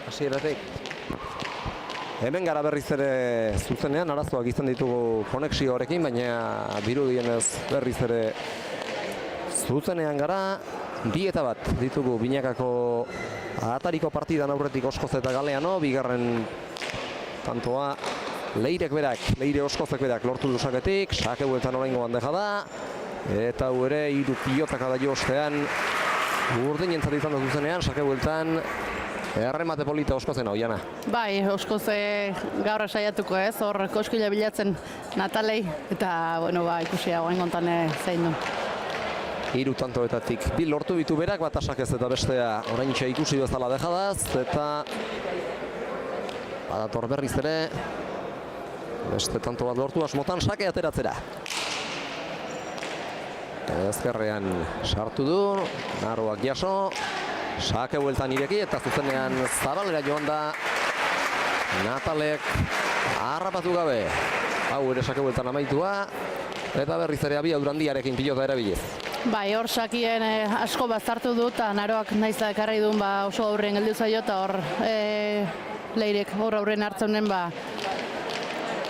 hasieratik. Hemen gara berriz ere zuzenean, arazoak izan ditugu konexio horrekin, baina dirudienez berriz ere zuzenean gara. 2-1 ditugu binakako atariko partidan aurretik Oskoz eta Galeano, bigarren tantoa Leire Oskozek berak lortu du saketik, sake bueltan oraingo bandeja da, eta hau ere 3 pilotaka da ostean urdinentzat izan da zuzenean, sake bueltan erremate polita Oskozen hau, Jana. Bai, Oskoze gaur saiatuko ez, hor koskila bilatzen Natalei, eta bueno, ikusi hauen gontan zein du. 3 tantoetatik 2 lortu bitu berak, bat asak ez eta bestea oraintxe ikusi bezala dejadaz, eta badator berriz ere beste tanto bat lortu asmotan sake ateratzera. Ezkerrean sartu du, Naroak jaso, sake bueltan ireki eta zuzenean Zabalera joan da Natalek harrapatu gabe. Hau ere sake bueltan amaitua eta berriz ere Abia Durandiarekin pilota erabiliz. Bai, hor sakien asko bazartu du eta Naroak naiz da ekarri duen oso aurren geldiu zaio eta hor Leirek hor aurren hartzen den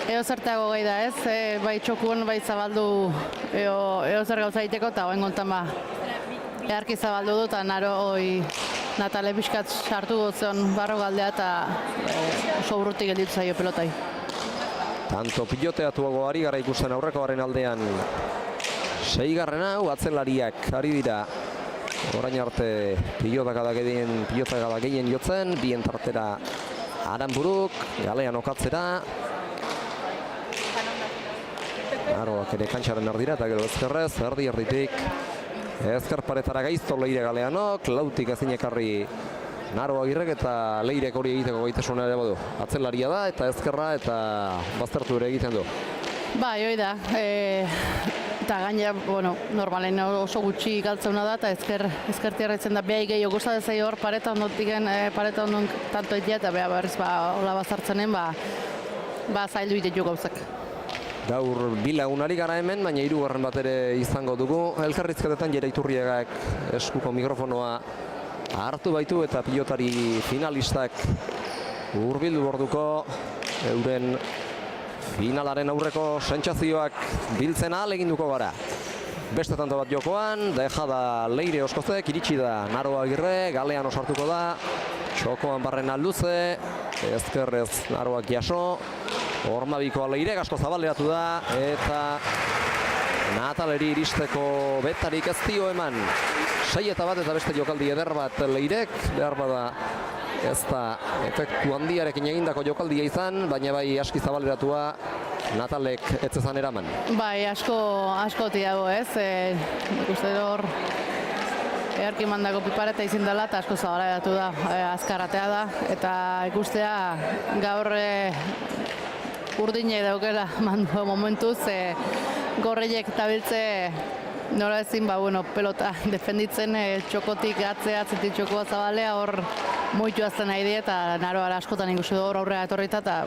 eo zerteago gai da ez, bai txokuen bai zabaldu eo zer gauza egiteko eta hoen gontan eharki zabaldu du eta Natale pixkat sartu gotzen barro galdea eta oso urrutik gelditu zaio pelotai. Tanto piloteatuago ari gara ikusten aurrekoaren aldean 6. hau atzelariak ari dira orain arte pilotaka da gehien jotzen, bien tartera Aranburuk, Galean okatzera. Naroak ere kantxaren erdira eta gero ezkerrez, erditik ezker paretara gaizto Leire Galeanok, lautik ezin ekarri Naro Agirrek eta Leirek hori egiteko gaitasuna ere badu. Atzelaria da eta ezkerra eta baztertu ere egiten du. Bai, hoi da. Eta gainera, bueno, normalen oso gutxi galtzeuna da eta ezkertiarra itzen da behai gehiago gustatzen zaio hor pareta ondotiken, pareta ondon tanto egitea eta beha berriz hola bazartzenen, zaildu itetu gauzak. Gaur 2 lagunari gara hemen, baina 3. bat ere izango dugu. Elkarrizketetan Jera Iturriagak eskuko mikrofonoa hartu baitu eta pilotari finalistak hurbildu orduko euren finalaren aurreko sentsazioak biltzen ahaleginduko gara. Beste tanto bat jokoan, dejada Leire Oskozek, iritsi da Naro Agirre, Galeano sartuko da, txokoan Barrena Luze, ezkerrez Naroak jaso, Ormabikoa Leire asko zabaleratu da eta Nataleri iristeko betarik ez dio eman. 6-1 eta beste jokaldi eder bat Leirek, behar bada ez da efektu handiarekin egindako jokaldia izan, baina bai aski zabaleratua Natalek ez ezan eraman. Bai, asko tiago ez, ikuste hor eharki mandako pipareta izin dela eta asko zabaleratu da, azkarratea da, eta ikustea gaur urdine daukela mandu momentuz, gorreiek tabiltze nola ezin, pelota defenditzen txokotik atzetik txokoa zabalea hor moitu azten nahi die eta Naroa askotan ikusi du hor aurrera etorrita eta,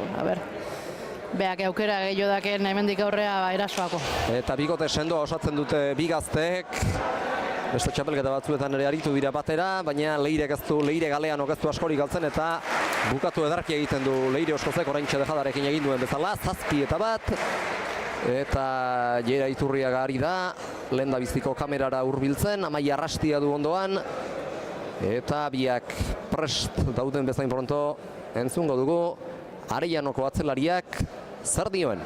beak aukera gehiago daken hemendik aurrea erasoako. Eta bikote sendoa osatzen dute bi gazteek, beste txapelketa batzuetan ere aritu dira batera, baina Leire Galeano ez du askorik galtzen eta bukatu edarki egiten du Leire Oskozek oraintxe dejadarekin egin duen bezala, 7-1 eta Jera Iturriaga ari da, lehendabiziko kamerara hurbiltzen, Amaia Arrastia du ondoan eta biak prest dauden bezain pronto entzungo dugu Arellanoko atzelariak zer dioen.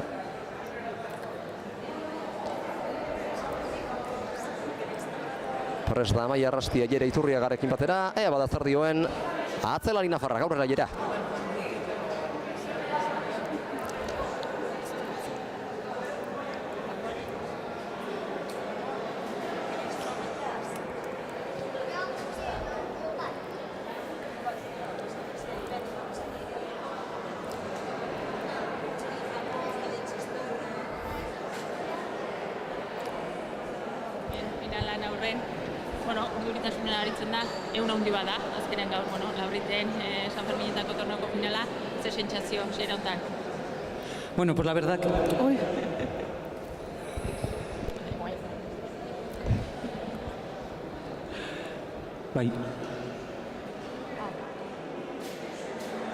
Prest da Amaia Arrastia Jera Iturriagarekin batera, ea bada zer dioen atzelari nafarrak, aurrera Jera. Duritasunen aritzen da, egun handi bada, azkenean gaur, Labriten, San Ferminetako torneoko finala, ze sentsazio, zeira hontan? Bueno, pues la verdad que... Uy. Bai.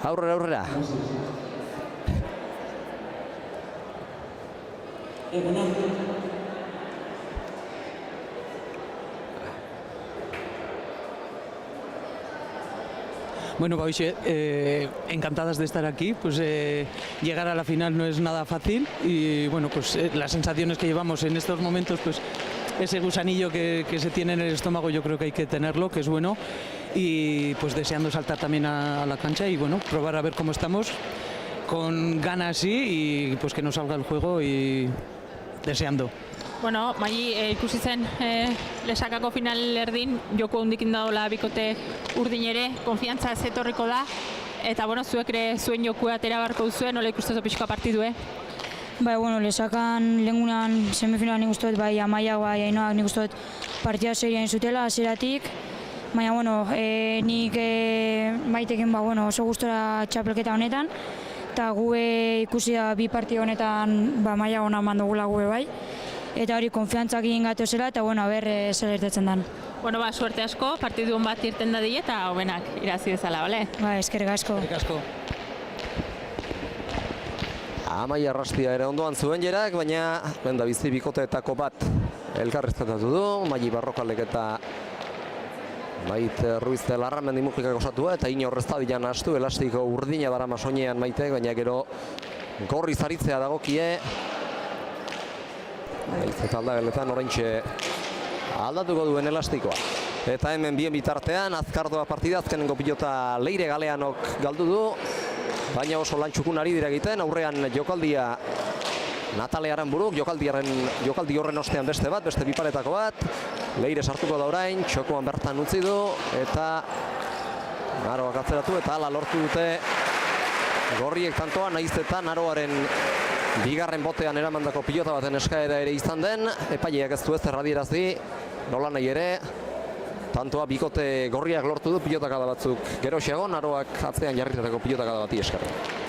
Aurrera, aurrera. Bueno, Pauxe, encantadas de estar aquí, pues llegar a la final no es nada fácil y bueno, pues las sensaciones que llevamos en estos momentos, pues ese gusanillo que se tiene en el estómago yo creo que hay que tenerlo, que es bueno, y pues deseando saltar también a la cancha y bueno, probar a ver cómo estamos, con ganas sí, y pues que nos salga el juego y deseando. Bueno, Magi ikusi zen lesakako final erdin, joko hundikin dagoela bikote urdin ere, konfiantza ez etorriko da, eta bueno, zuek ere zuen jokua atera beharko duzue, nola ikusten pixka partidue? Bai, bueno, lesakan lehengunan semifinalan nik uste dut, bai, Amaiak, bai, Ainoak nik uste dut partida serien zutela, hasieratik. Baina, bueno, nik Maitekin, bueno, oso gustora txapelketa honetan, eta gu ikusi da bi partida honetan maila ona eman dugula gu bai. Eta hori konfiantzak egin gatu zela, eta bueno, ber zer irtetzen den. Bueno, ba, suerte asko, partidu hon bat irten dadile eta hobenak irazi dezala, bale? Ba, eskerrik asko. Eskerrik asko. Amaia Arrastia ere ondoan zuen jerak, baina lehen da bizi bikoteetako bat elkarrizketatu du, Magi Barrokalek eta Maite Ruiz de Larramendi Mujikak osatua, eta ino horreztadian hastu, elastiko urdina darama soinean Maite, baina gero gorri zaritzea dagokie. Eta aldageletan oraintxe aldatuko duen elastikoa. Eta hemen bien bitartean, azkardoa partida, azkenengo pilota Leire Galeanok galdu du, baina oso lan txukun ari dira egiten, aurrean jokaldia Natale Aranburuk, jokaldi horren ostean beste bat, beste biparetako bat, Leire sartuko da orain, txokoan bertan utzi du, eta Naroak atzeratu, eta hala lortu dute gorriek tantoa, nahiz eta Naroaren bigarren botean eramandako pilota baten eskaera ere izan den, epaileak ez du ez erradierazi, nola nahi ere, tantoa bikote gorriak lortu du pilotakada batzuk geroxeago, Naroak atzean jarritetako pilotakada bati esker.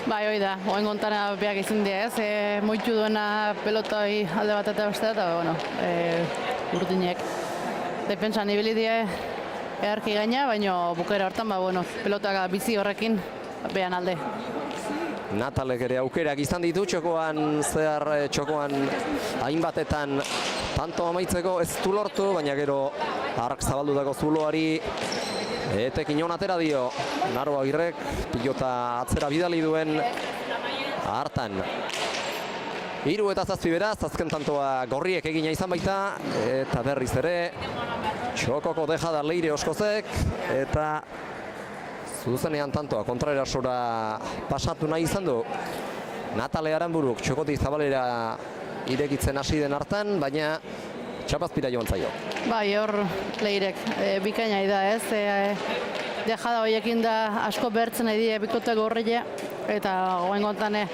Bai, hoi da, oen gontana beak izan dira ez, moitu duena pelotoi alde bat eta beste eta, bueno, urdinek defensan ibili die eharki gaina, baina bukera hortan, bueno, pelotaka bizi horrekin behan alde. Natalek ere aukerak izan ditu txokoan hainbatetan tanto amaitzeko ez du lortu, baina gero ark zabaldutako zuloari etekin hon atera dio Naro Agirrek, pilota atzera bidali duen hartan. 3 eta 7 beraz, azken tantoa gorriek egina izan baita, eta berriz ere txokoko dejada Leire Oskozek, eta zuzenean tantoa kontraerasora pasatu nahi izan du Natale Aranburuk txokotik zabalera irekitzen hasi den hartan, baina txapazpira joan zaio. Bai, hor Leirek bikaina da ez, dejada horiekin da asko bertzen nahi die bikote gorrile, eta goen gontane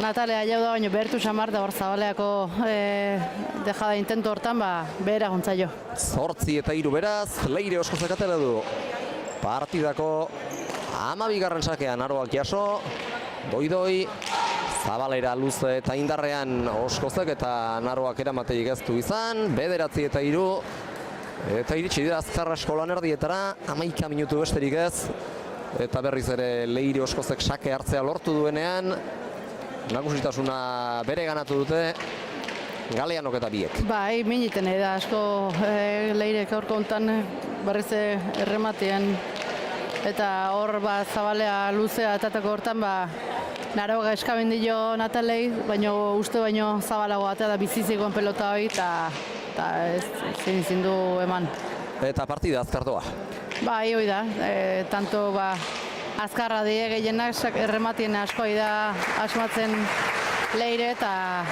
Natalea jau da, baina behertu xamar da hor zabaleako dejada intento hortan, behera gontzaio. 8 eta 3 beraz, Leire Oskozek atera du. Partidako 12. sakean Naroak jaso, doi-doi, zabalera luze eta indarrean Oskozek eta Naroak eramateik ez du izan, 9 eta 3, eta iritsi dira azkar asko lan erdietara, 11 minutu besterik ez, eta berriz ere Leire Oskozek sake hartzea lortu duenean, nagusitasuna bere ganatu dute Galeanok eta biek. Bai, miniten da asko Leirek aurko hontan berriz errematean, eta hor zabalea luzea atatako hortan Naroa eskabendio Natalei, baina uste baino zabalago atea da bizizikoen pelota hori, eta ezin du eman. Eta partida azkardoa. Bai, hoi da, tanto azkarra die gehienak, errematien asko da asmatzen Leire, eta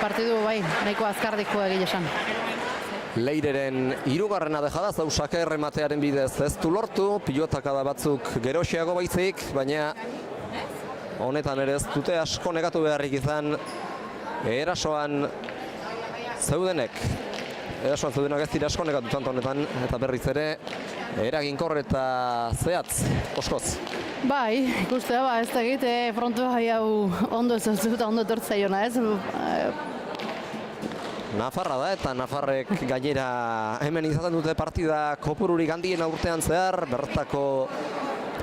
partidu nahiko azkardiko egile esan. Leireren 3. dejada zausake errematearen bidez ez du lortu, pilotakada batzuk geroxeago baizik, baina honetan ere ez dute asko negatu beharrik izan erasoan zeudenak ez dira asko negatu tanto honetan, eta berriz ere eraginkor eta zehatz, Oskoz. Bai, ikustea ez da egite frontu hau ondo ez dut eta ondo etortzaiona ez. Nafarra da, eta Nafarrek gainera hemen izaten dute partida kopururik handien urtean zehar, bertako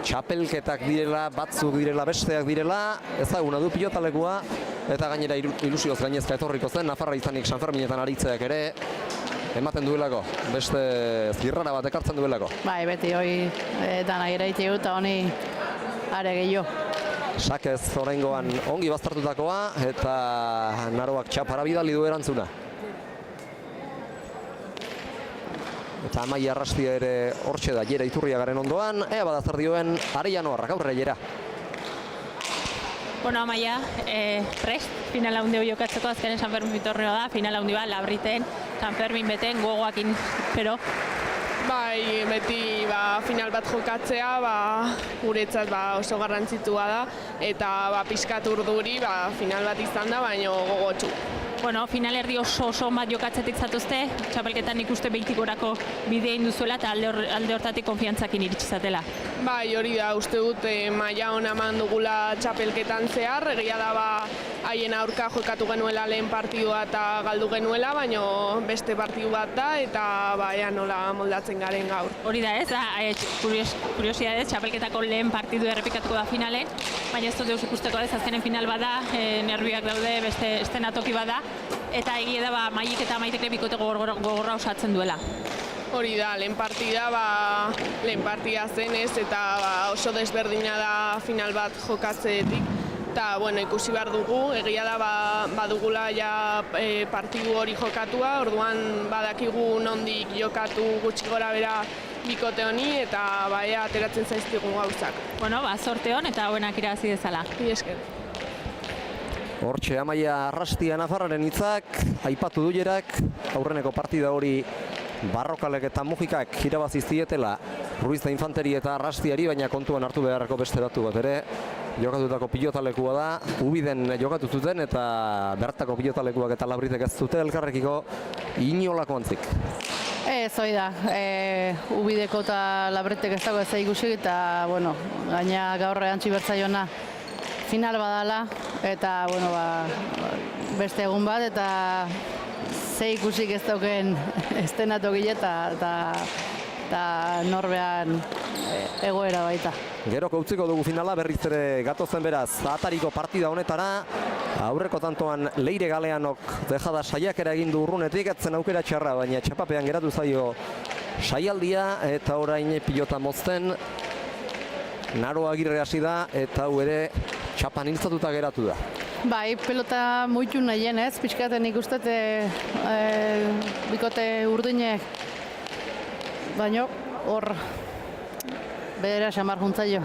txapelketak direla, batzuk direla, besteak direla, ezaguna du pilotalekua, eta gainera ilusioz gainezka etorriko zen, Nafarra izanik San Ferminetan aritzeak ere, ematen duelako, beste zirrara bat ekartzen duelako. Bai, beti hoi dana ere itigu eta honi are gehiago. Sakez oraingoan ongi baztertutakoa eta Naroak txapara bidali du erantzuna. Eta Amaia Arrastia ere hortxe da, Jera Iturriagaren ondoan, ea bada zer dioen Arellanoarrak aurrera Jera. Bueno, Amaia, prest, final handi hori jokatzeko azkenen San Fermin bitorreo da, final handi bat, labriten, San Fermin beten, gogoakin, pero... Bai, beti final bat jokatzea guretzat oso garrantzitua da eta pixkat urduri final bat izan da, baina gogotsu. Bueno, final erdi oso bat jokatzetik zatuzte, txapelketan ikuste behitik gorako bidea induzuela eta alde hortatik konfiantzakin iritsi zatela. Bai, hori da, uste dut maila ona eman dugula txapelketan zehar, egia da haien aurka jokatu genuela lehen partidua eta galdu genuela, baina beste partidu bat da eta ea nola moldatzen garen gaur. Hori da ez, kuriosidadez, txapelketako lehen partidu errepikatuko da finalen, baina ez dut deus ikusteko ez, azkenen final bada, nerviak daude, beste estenatoki bada, eta egia da Maik eta Maitek bikote gogorra osatzen duela. Hori da, lehen partida zen ez, eta oso desberdina da final bat jokatzeetik. Eta, ikusi behar dugu, egia da badugula ja partidu hori jokatua, orduan badakigu nondik jokatu gutxi gora bera bikote honi, eta ea ateratzen zaizkigun gauzak. Bueno, zorte hon eta hoenak irabazi dezala. Mila esker. Hortxe Amaia Arrastia Nafarraren hitzak, aipatu du Jerak, aurreneko partida hori Barrokalek eta Mujikak irabazi zietela Ruiz da Infanteri eta Arrastiari, baina kontuan hartu beharreko beste datu bat ere, jokatutako pilotalekua da, Ubiden jokatu zuten eta bertako pilotalekuak eta Labritek ez dute elkarrekiko inolako antzik. Ez, hoi da, Ubideko eta Labritek ez dago ez ikusi eta, gaina gaur antzi bertzaiona final badala eta, beste egun bat eta ze ikusik ez dauken estenatogile eta norbean egoera baita. Geroko utziko dugu finala, berriz ere gatozen beraz atariko partida honetara. Aurreko tantoan Leire Galeanok dejada saiakera egin du urrunetik, etzen aukera txarra, baina txapapean geratu zaio saialdia eta orain pilota mozten Naro Agirre hasi da eta hau ere txapan iltzatuta geratu da. Bai, pelota muitu nahien ez, pixkaten ikustet bikote urdinek, baina hor bedera xamar juntzaio.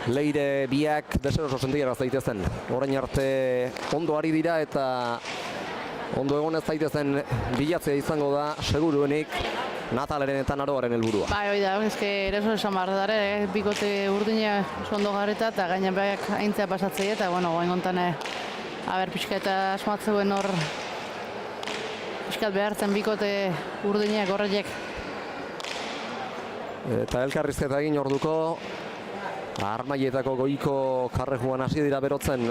Leire biak deseroso sentiaraz daitezen. Orain arte ondo ari dira eta ondo egon ez daitezen bilatzea izango da seguruenik Nataleren eta Naroaren helburua. Bai, hoi da, ezke ereso esan behar dara, bikote urdine ondo garreta eta gainen behak aintzea pasatzei eta, goain gontan pixka asmatzeuen hor pixkat behartzen bikote urdineak horretiek. Eta elkarrizketa egin orduko Armaietako goiko karrejuan hasi dira berotzen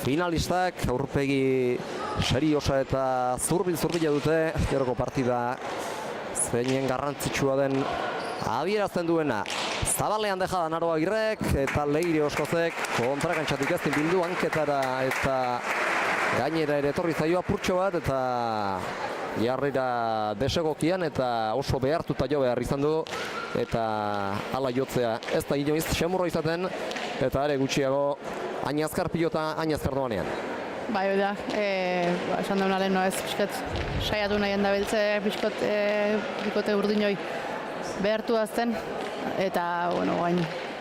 finalistak, aurpegi seriosa eta zurbil-zurbila dute, geroko partida zeinen garrantzitsua den adierazten duena. Zabalean dejada Naro Agirrek eta Leire Oskozek kontrakantxatik ezin bildu hanketara eta gainera ere etorri zaio apurtxo bat eta jarrera desegokian eta oso behartuta jo behar izan du eta hala jotzea ez da inoiz xemurro izaten eta ere gutxiago hain azkar pilota hain azkar doanean. Bai, hoi da, esan daunaren ez pixkat saiatu nahien da beltze bikote urdinoi behartu azten eta, gain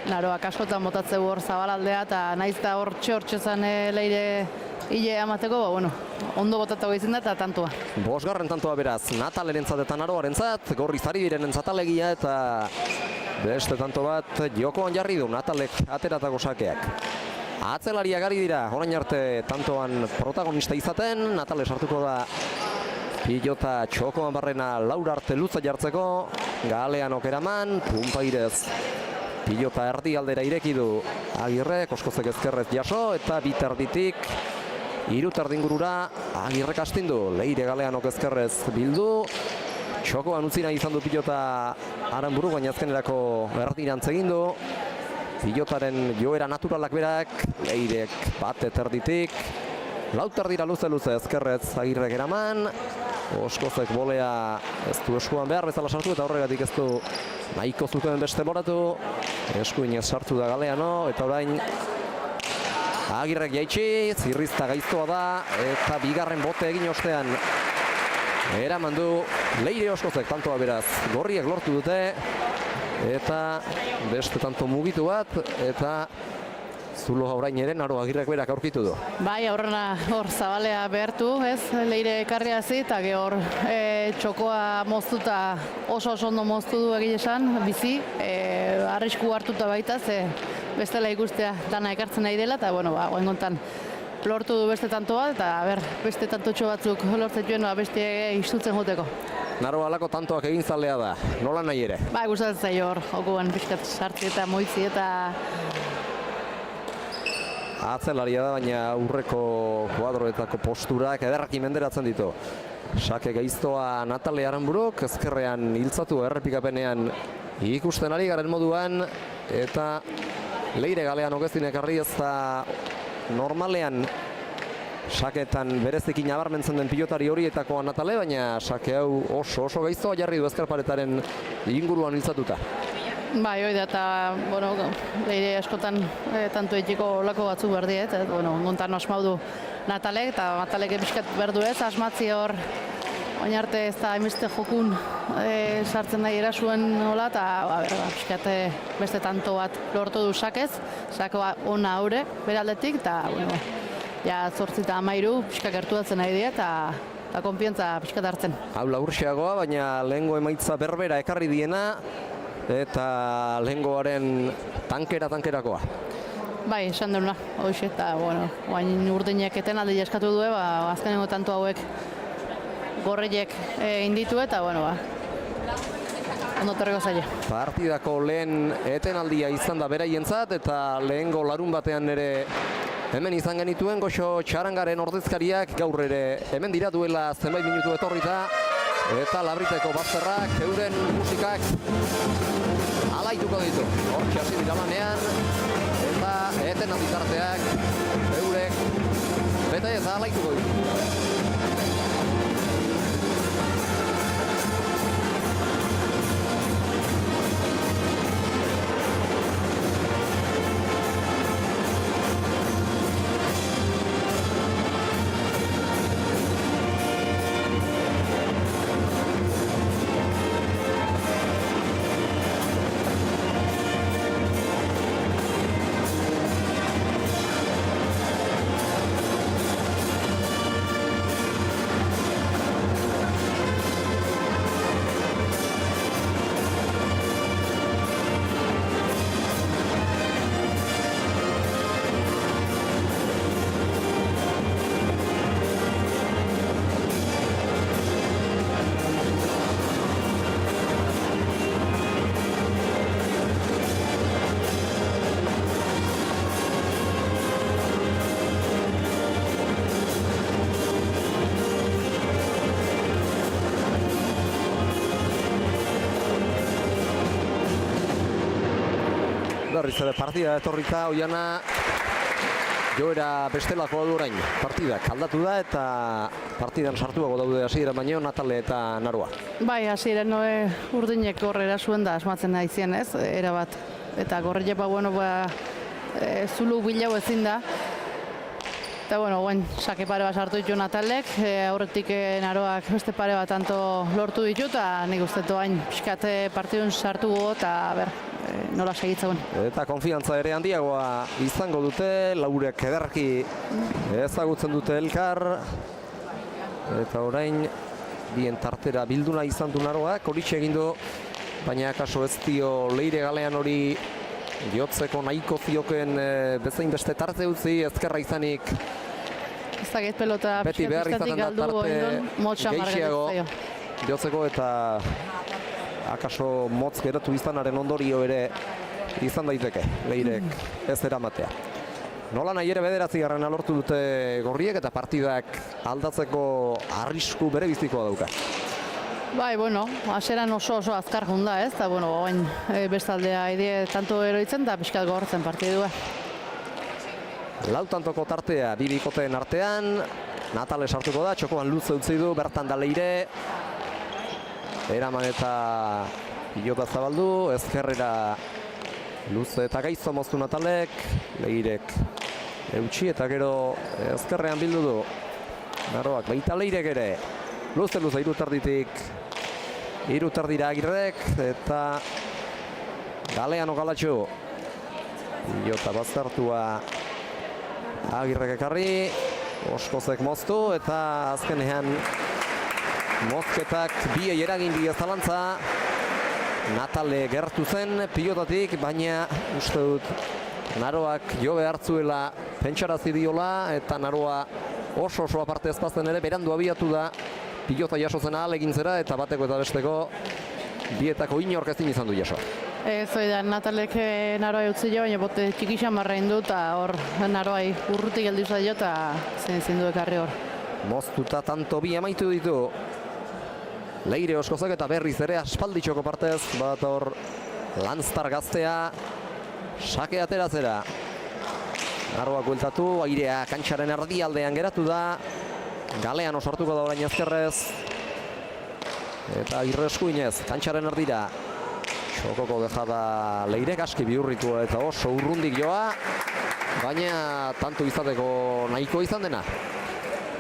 Naroak askotan motatzeu hor zabalaldea eta naiz da hortxe zan Leire hile amateko, ondo botatago izin da eta tantua. 5. tantua beraz, Natalerentzat eta Naroarentzat, Gorriz ari direnentzat alegia eta beste tanto bat jokoan jarri du Natalek ateratako sakeak. Atzelariak ari dira, orain arte tantoan protagonista izaten, Natale sartuko da pilota txokoan barrena Laura arte luza jartzeko, Galeanok eraman, Pumpairez pilota erdi aldera ireki du Agirre, Oskozek ezkerrez jaso eta biterditik iruterdingurura Agirrek astindu, Leire Galeanok ezkerrez bildu, Txokoan utzi nahi izan du pilota Aranburu, baina azkenerako erdirantz egin du. Pilotaren joera naturalak berak, Leirek bat eterditik. Lauter dira luze-luze ezkerretz Agirrek eraman. Oskozek bolea ez du eskuan behar bezala sartu eta horregatik ez du nahiko zuten beste loratu. Eskuinez sartu da Galeano eta orain Agirrek jaitsi, zirrizta gaiztoa da eta bigarren bote egin ostean eraman du Leire Oskozek tantoa beraz. Gorriek lortu dute eta beste tanto mugitu bat eta Zulo orain ere Naro Agirrek berak aurkitu du. Bai, aurrena hor zabalea behartu, ez? Leire ekarri hasi eta hor txokoa moztuta oso ondo moztu du egia esan, bizi, arrisku hartuta baita, ze bestela ikustea dana ekartzen nahi dela eta bueno, oraingotan lortu du beste tanto bat eta beste tantotxo batzuk lortzen duen beste istutzen joteko. Naro alako tantoak egin zalea da, nola nahi ere? Bai, gustatzen zaio hor, jokuan pixkat sartzi eta moitzi eta atzelaria da, baina aurreko kuadroetako posturak ederraki menderatzen ditu. Sake gaiztoa Natale Aranburuk, ezkerrean hiltzatu errepikapenean ikusten ari garen moduan, eta Leire Galeano gezin ekarri ez da normalean saketan berezikin nabarmentzen den pilotari horietakoa Natale, baina sake hau oso gaiztoa jarri du ezkerparetaren inguruan hiltzatuta. Bai, hoi da, eta, bueno, Leire askotan tanto etxeko lako batzuk behar diet, bueno, ongontan asmau du Natalek, eta Natalek epizkat behar du ez, asmatzi hor, oin arte ez da emiste jokun sartzen nahi erasuen nola, eta, epizkat beste tanto bat lortu du sakez, sakoa ona haure, beraldetik, eta, bueno, ja, 8 eta 13, epizkat gertu datzen nahi diet, eta konfiantza epizkat hartzen. Hau laurxeagoa, baina lehengo emaitza berbera ekarri diena, eta lehengoaren tankerakoa. Bai, esan duna, hoxe, eta, bueno, guain urdinek eten alde jaskatu du, azkenengo tanto hauek gorreiek inditu eta, bueno, ondo terreko zaila. Partidako lehen etenaldia izan da beraientzat eta lehengo larun batean ere hemen izan genituen Goxo Txarangaren ordezkariak gaur ere hemen dira duela zenbait minutu etorrita eta Labriteko bazterrak euren musikak alaituko ditu. Hortxe hasi dira lanean eta etenaldi tarteak eurek bete eta alaituko ditu. Berriz ere partida etorrita Oiana joera bestelakoa du orain. Partidak aldatu da eta partidan sartuago daude hasiera baino Natale eta Naroa. Bai, hasieran urdinek gorrera zuen da asmatzen naizien, ez? Erabat. Eta gorrilepa bueno, zulu bilau ezin da. Eta bueno, guen sake pare bat sartu ditu Natalek, aurretik Naroak beste pare bat tanto lortu ditu eta nik uste doain pixkat partidun sartu go eta nola segitzagun. Eta konfiantza ere handiagoa izango dute, laurek ederki ezagutzen dute elkar. Eta orain bien tartera bilduna izan du Naroak, horitxe egin du, baina akaso ez dio Leire Galean hori jotzeko nahiko zioken bezain beste tarte utzi, ezkerra izanik. Ez dakit pelota beti behar izaten da tarte gehiago jotzeko eta akaso motz geratu izanaren ondorio ere izan daiteke Leirek ez eramatea. Nola nahi ere 9. lortu dute gorriek eta partidak aldatzeko arrisku bere bizikoa dauka. Bai, bueno, hasieran oso azkar junda, ez? Eta, bueno, oain bestaldea ide tanto eroitzen da pixkat gogortzen partidua. Lau tantoko tartea, bi bikoteen artean, Natale sartuko da, txokoan luze utzi du, bertan da Leire. Eraman eta pilota zabaldu, ezkerrera luze eta gaizto moztu Natalek, Leirek eutxi eta gero ezkerrean bildu du. Naroak, baita Leirek ere, luze irutarditik, irutardira Agirrek eta Galeano Galatxo. Pilota baztertua Agirrek ekarri, Oskozek moztu eta azkenean mozketak biei eragin bidez zalantza. Natale gertu zen pilotatik, baina uste dut Naroak jo behartzuela pentsarazi diola eta Naroa oso aparte ezpazten ere berandu abiatu da pilota jasotzen ahal egintzera eta bateko eta besteko bietako inork ezin izan du jaso. Ez hori da, Natalek Naroa utzi jo, baina bote txikixan marrain du eta hor Naroai urrutik geldiu zaio eta ezin du ekarri hor. Moztuta tanto bi amaitu ditu Leire Oskozek eta berriz ere aspalditxoko partez, bat hor Lanztar gaztea sake ateratzera. Naroak bueltatu, airea kantxaren erdialdean geratu da. Galeano sortuko da orain ezkerrez. Eta Agirre eskuinez, kantxaren erdira. Txokoko dejada Leirek aski bihurritu eta oso urrundik joa. Baina tanto izateko nahiko izan dena.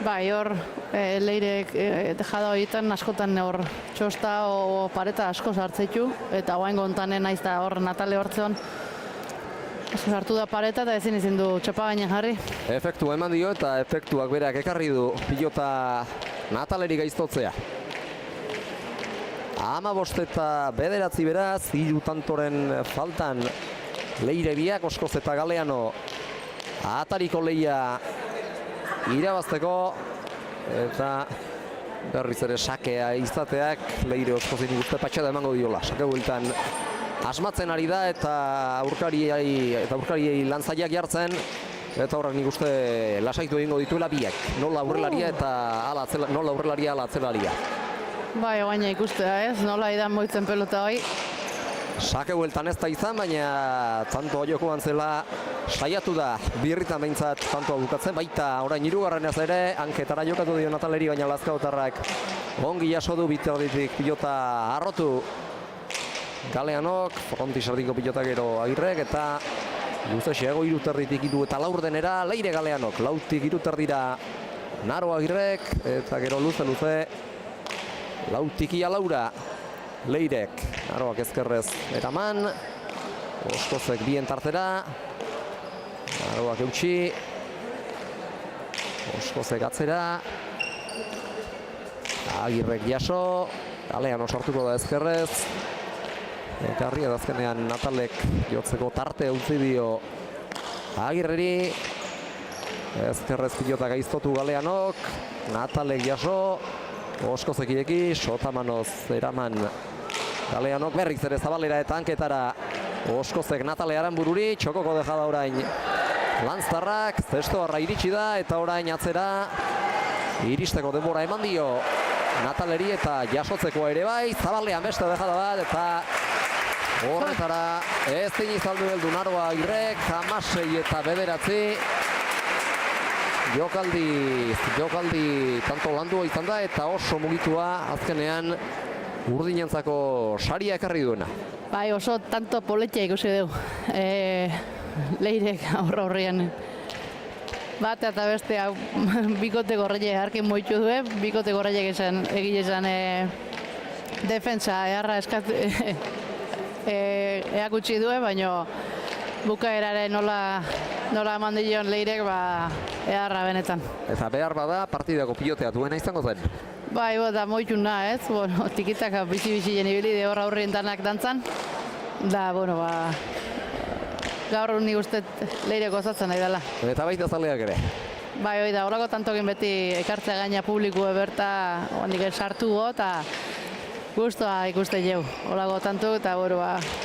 Bai, hor Leirek dejada horietan askotan hor txosta o pareta asko sartzetu eta oain gontanen naiz da hor Natale hortzeon sartu da pareta eta ezin du txapa gainean jarri. Efektua eman dio eta efektuak berak ekarri du pilota Nataleri gaiztotzea. 15 eta 9 beraz, 3 tantoren faltan Leire biak, Oskoz eta Galeano atariko lehia irabazteko eta berriz ere sakea izateak Leire Oskozin guzti patxada emango diola. Sake bueltan asmatzen ari da eta aurkariei lantzaileak jartzen eta horrek nik uste lasaitu egingo dituela biak. Nola aurrelaria eta nola aurrelaria ala atzelaria. Bai, baina ikustea ez, nola idan moitzen pelota hoi. Sake bueltan ez da izan, baina tanto jokoan zela saiatu da birritan behintzat tantoa bukatzen, baita orain hirugarrenez ere hanketara jokatu dio Nataleri, baina Lazkaotarrak ongi jaso du biterditik pilota harrotu Galeanok, frontis erdiko pilota gero Agirrek eta luze xeago iruterditik 3 eta 4 denera Leire Galeanok, 4tik 3 dira Naro Agirrek eta gero luze 4tik 4 Leirek, Naroak ezkerrez eraman, Oskozek bien tartera, Naroak eutxi, Oskozek atzera, Agirrek jaso, Galeano sortuko da ezkerrez, ekarri edazkenean Natalek jotzeko tarte utzi dio Agirreri, ezkerrez pilota gaiztotu Galeanok, Natalek jaso, Oskozek ireki, Sotamanoz eraman Galeanok berriz ere zabalera eta hanketara Oskozek Natale Aranbururi, txokoko dejada orain Lanztarrak, zestoarra iritsi da eta orain atzera iristeko denbora eman dio Nataleri eta jasotzekoa ere bai, zabalean beste dejada bat eta horretara ezin izaldu heldu Naroa Agirrek, 16 eta 9 Jokaldi tanto landua izan da eta oso mugitua azkenean urdinentzako saria ekarri duena. Bai, oso tanto poletia ikusi dugu. Leirek aurrean. Bat eta bestea bikote gorreile harkin moitu due, bikote gorreile egile esan defensa eharra eakutsi due, baina bukaeraren nola eman dion Leirek eharra benetan. Eta behar bada partidako pilotea duena izango zen. Bai, da moituna ez, tikitaka bizi-bizi jenibili de horra aurrien danak dantzan. Da, gaur nik uste Leirek gozatzen nahi dela. Eta baita zaleak ere. Bai, hoi da, horako tantokin beti ekartzea gaina publiku eberta ondik sartu go, eta guztua ikuste jau. Horako tanto eta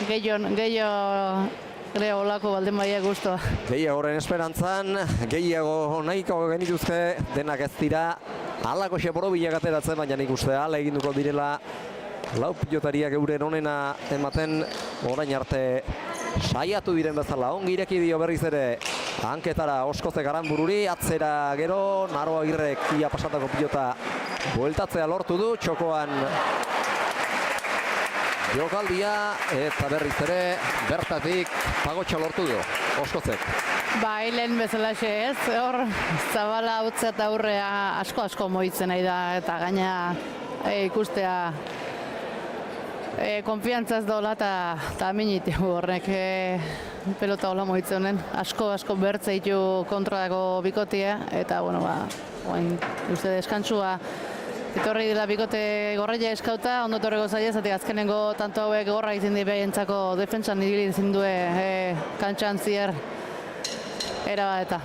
gehiago Creo, olako balden baia guztua. Gehiagoren esperantzan, gehiago nahiko genituzke, denak ez dira Halako xeborobilak ateratzen, baina nik uste hala eginduko direla lau pilotariak euren onena ematen orain arte saiatu diren bezala. Ongi ireki dio berriz ere hanketara Oskozek Aranbururi, atzera gero Naro Agirrek ia pasatako pilota bueltatzea lortu du, txokoan jokaldia eta berriz ere bertatik pagotxa lortu du Oskozek. Bai, lehen bezalaxe ez, hor Zabala utza eta aurrea asko moitzen nahi da, eta gaina ikustea konfiantzaz dola eta minitiu horrek pelota hola moitzen honen. Asko bertze ditu kontradako bikotia, eta bueno, uste deskantzua etorri dela bikote gorreia eskauta, ondo torreko zaila, zati azkenengo tanto hauek gorra izin di behintzako defentsan idili zindue kantxan zier eta.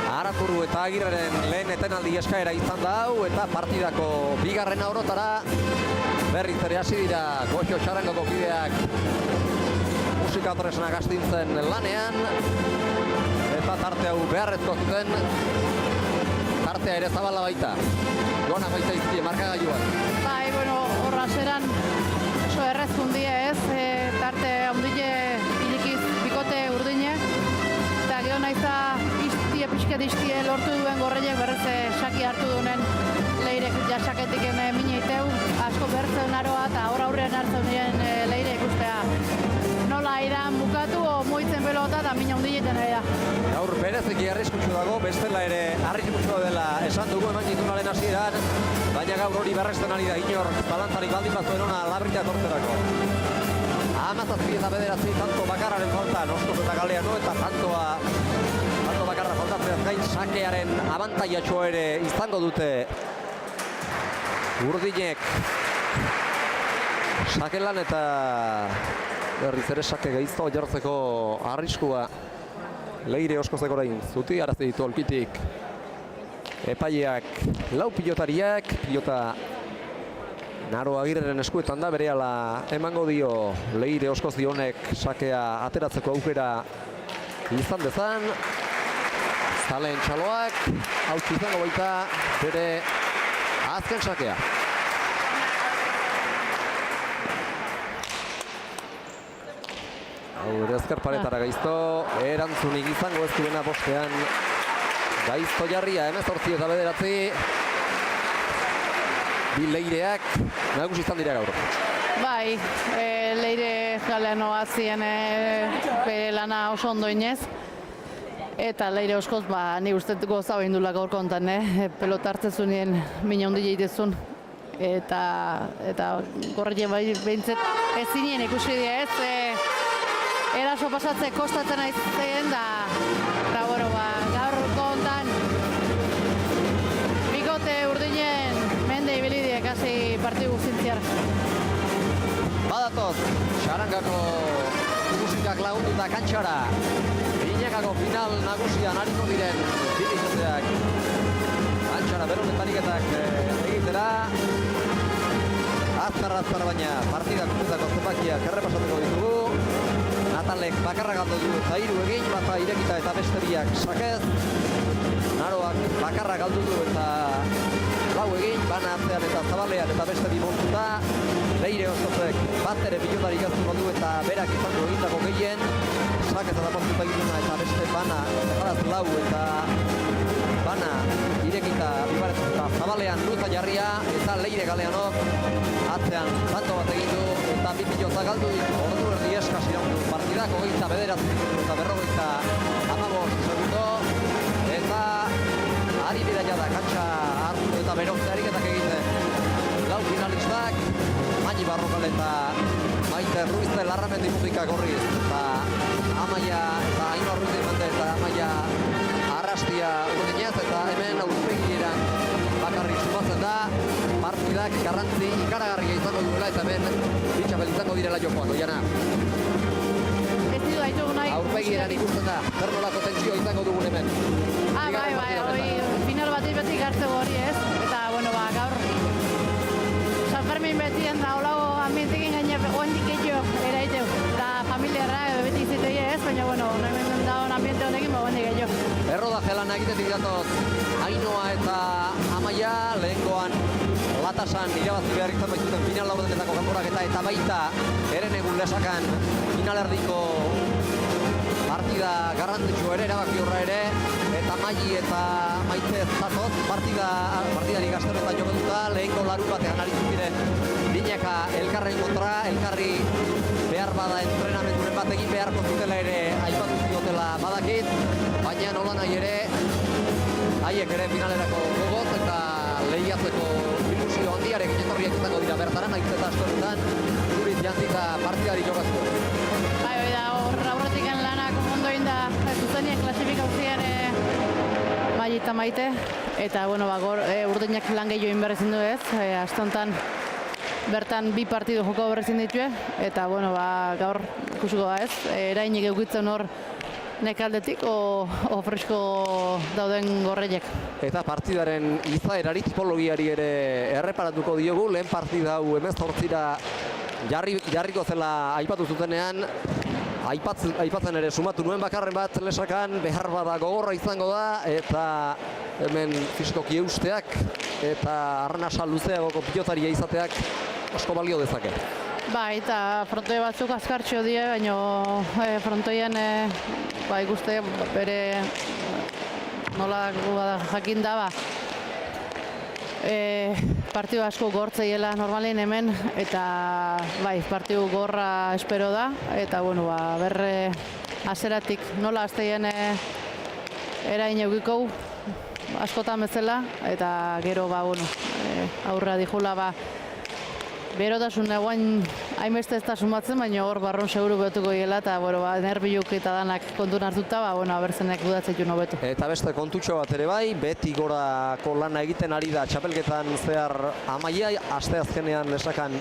Aranburu eta Agirreren lehen etenaldi eskaera izan da hau, eta partidako bigarren orotara berriz ere hasi dira Goxo Txarangoko kideak musika tresnak astintzen lanean, eta tarte hau beharrezko zuten, tartea ere zabala baita. Gona baita iztie markagailuan. Bai, bueno, horra zeran oso errezkundia ez, tarte handile ilikiz bikote urdine, eta gero nahiza pixket iztie lortu duen gorreiek berrez saki hartu duen leirek jasaketik mineiteu, asko bertzen aroa eta hor aurrean hartzen dien leire ikustea. Nola iran bukatu o moitzen pelota eta mina hundileten ari da. Gaur berezeki arriskutsu dago, bestela ere arriskutsu dela esan dugu eman jitunaren hasieran, baina gaur hori berresten ari da inor balantzarik baldin bazuen ona labrita etortzerako. Amazazpi eta bederatzi tanto bakarraren faltan, Oskoz eta Galeano, eta tanto bakarra faltatzeaz gain sakearen abantaiatxo ere izango dute urdinek sakelan, eta berriz ere sake gaizto jartzeko arriskua Leire Oskozek orain zuti arazi ditu olkitik epaileak lau pilotariak, pilota Naro Agirreren eskuetan da, berehala emango dio Leire Oskozi honek sakea ateratzeko aukera izan dezan. Zaleen txaloak hautsi izango baita bere azken sakea. Hau ere ezker paretara gaizto, erantzunik izango ez duena bostean gaizto jarria, 18 eta bederatzi. Bi Leireak nagusi izan dira gaur. Bai, Leire Galeano azien bere lana oso ondo inez. Eta Leire Oskoz, ni uste goza behin dula gaur kontan, pelota hartzezunien mina hundi jeitezun. Eta gorreien behintzet ez zinien ikusi dira ez, eraso pasatze kostatzen aizen da, eta gaur kontan bikote urdinen mende ibilidiek hasi partidu zintziar. Badatoz, Txarangako musikak lagunduta kantxara. Inakako final nagusian hariko diren birizoteak. Kantxara beronetariketak egitera. Azkar baina partidak urtezako zenbakiak errepasatuko ditugu. Natalek bakarra galdu du eta 3 egin, bata irekita eta beste biak sakez. Naroak bakarra galdu du eta 4 egin, bana atzean eta zabalean eta beste bi montuta. Leire Oskozek bat ere pilotarik gaztuko du eta berak izango egindako gehien. Sakez eta montuta egituna eta beste bana eta 4 eta bana irekita bibarez eta zabalean luza jarria eta Leire Galeanok atzean tanto bat egin du eta bi pilota galdu ditu. Ordu erdi eskasi du partidak 29 eta 55 segundo eta ari bera jada kantxa hartu eta berotze ariketak egiten lau finalistak Mañi Barrokal eta Maite Ruiz Larramendi musika gorriz eta Amaia eta Ainhoa Ruiz Mende eta Amaia Arrastia urdinez eta hemen aurpegieran bakarrik sumatzen da partidak garrantzi ikaragarria izango duela eta hemen bitxapel izango direla jokoak, Oiana. Aurpegieran ikusten da, zer nolako tentsio izango dugun hemen. Bai, final beti gartze hori ez, eta gaur San Fermin betien da olago ambientekin gaine oendik gehiago eraiteu, eta familiarra beti izitei ez, baina hemen dagoen ambiente honekin oendik gehiago. errodaje lana egitetik datoz Ainoa eta Amaia, lehengoan latasan irabazi behar izan baitzuten final laurdenetako kanporaketa eta baita Herenegun Lesakan finalerdiko partida garrantzitsua ere, erabaki horra ere, eta Maili eta Maite zatoz partidari gaztenetan joketuta, lehenko larun batean aritu ziren Bineka elkarren kontra, elkarri behar bada entrenamenduren bat egin beharko zutela ere aipatu ziotela badakit, baina nola nahi ere, haiek ere finalerako gogoz eta lehiatzeko ilusio handiarekin etorriak izango dira bertara, nahiz eta askoretan zuriz jantzita partidari jokazko. Bai, hori da, aurretik lanak ondo egin da zuzenien klasifikauzien Maili eta Maite, eta bueno, urdinak lan gehiago egin behar ezin du ez, aste honetan bertan bi partidu joko berrezin ditue, eta bueno, gaur ikusiko da ez, erainik eukitzen hor nekaldetik o fresko dauden gorreiek. Eta partidaren izaerari, tipologiari ere erreparatuko diogu, lehen partida hau 18 jarriko zela aipatu zutenean, aipatzen ere sumatu nuen bakarren bat Lesakan behar bada gogorra izango da, eta hemen fisikoki eusteak eta arnasa luzeagoko pilotaria izateak asko balio dezake. Bai, eta frontoi batzuk azkartxo die, baina frontoien ikuste bere nola jakin da, partidu asko gortzeiela normalen hemen, eta bai, partidu gorra espero da, eta bueno, berre azeratik nola azteien erain eukiko askotan bezala, eta gero aurra dijula berotasun eguain hainbeste ez da sumatzen, baina hor barron seguru betuko gela, eta nerbiuk eta danak kontun hartuta, berzenek dudatzeitu nobetu. Eta beste kontutxo bat ere bai, beti gorako lana egiten ari da txapelketan zehar Amaia, asteazkenean Lesakan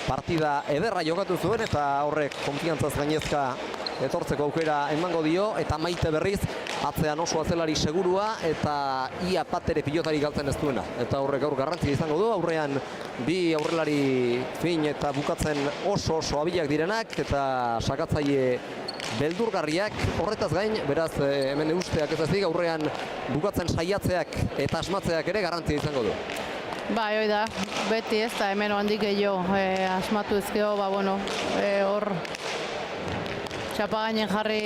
partida ederra jokatu zuen, eta horrek konfiantzaz gainezka etortzeko aukera emango dio, eta Maite berriz atzean oso atzelari segurua eta ia bat ere pilotari galtzen ez duena. Eta horrek gaur garrantzia izango du, aurrean bi aurrelari fin eta bukatzen oso abilak direnak eta sakatzaile beldurgarriak horretaz gain, beraz hemen eusteak ez ezik, aurrean bukatzen saiatzeak eta asmatzeak ere garrantzia izango du. Bai, hoi da, beti ez da hemen handik gehiago asmatu ezkeo, hor txapagainen jarri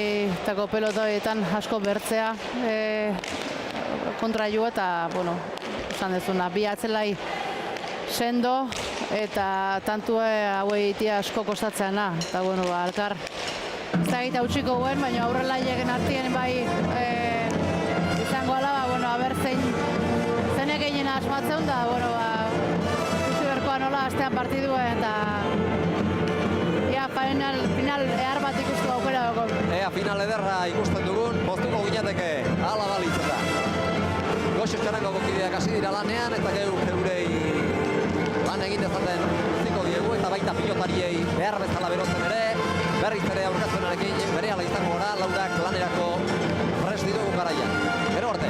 tako pelotoetan asko bertzea kontra jo eta, esan dezuna, bi atzelai sendo eta tantue hauei itia asko kostatzeana. Eta, alkar ez da egita utxiko guen, baina aurrelaieken artien bai izango ala, haber zeinek egin asmatzeun da, ikusi berkoa nola astean partiduen eta final ehar bat ikustu aukera dago. Ea final ederra ikusten dugun, poztuko ginateke, hala balitz eta. Goxo txarango kideak hasi dira lanean, eta geurei lan egin dezaten ziko diegu, eta baita pilotariei behar bezala berotzen ere, berriz ere aurkatzenarekin, bere ala izango gara, laurak lanerako prest ditugu garaian. Gero arte!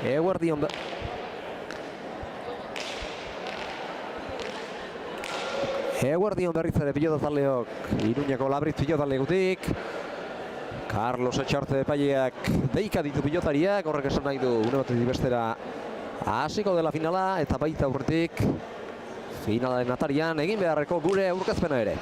Eguerdion berriz ere pilotazaleok Iruñeko Labriz pilotalekutik. Carlos Etxarte epaileak deika ditu pilotariak, horrek esan nahi du une batetik bestera hasiko dela finala eta baita aurretik finalaren atarian egin beharreko gure aurkezpena ere.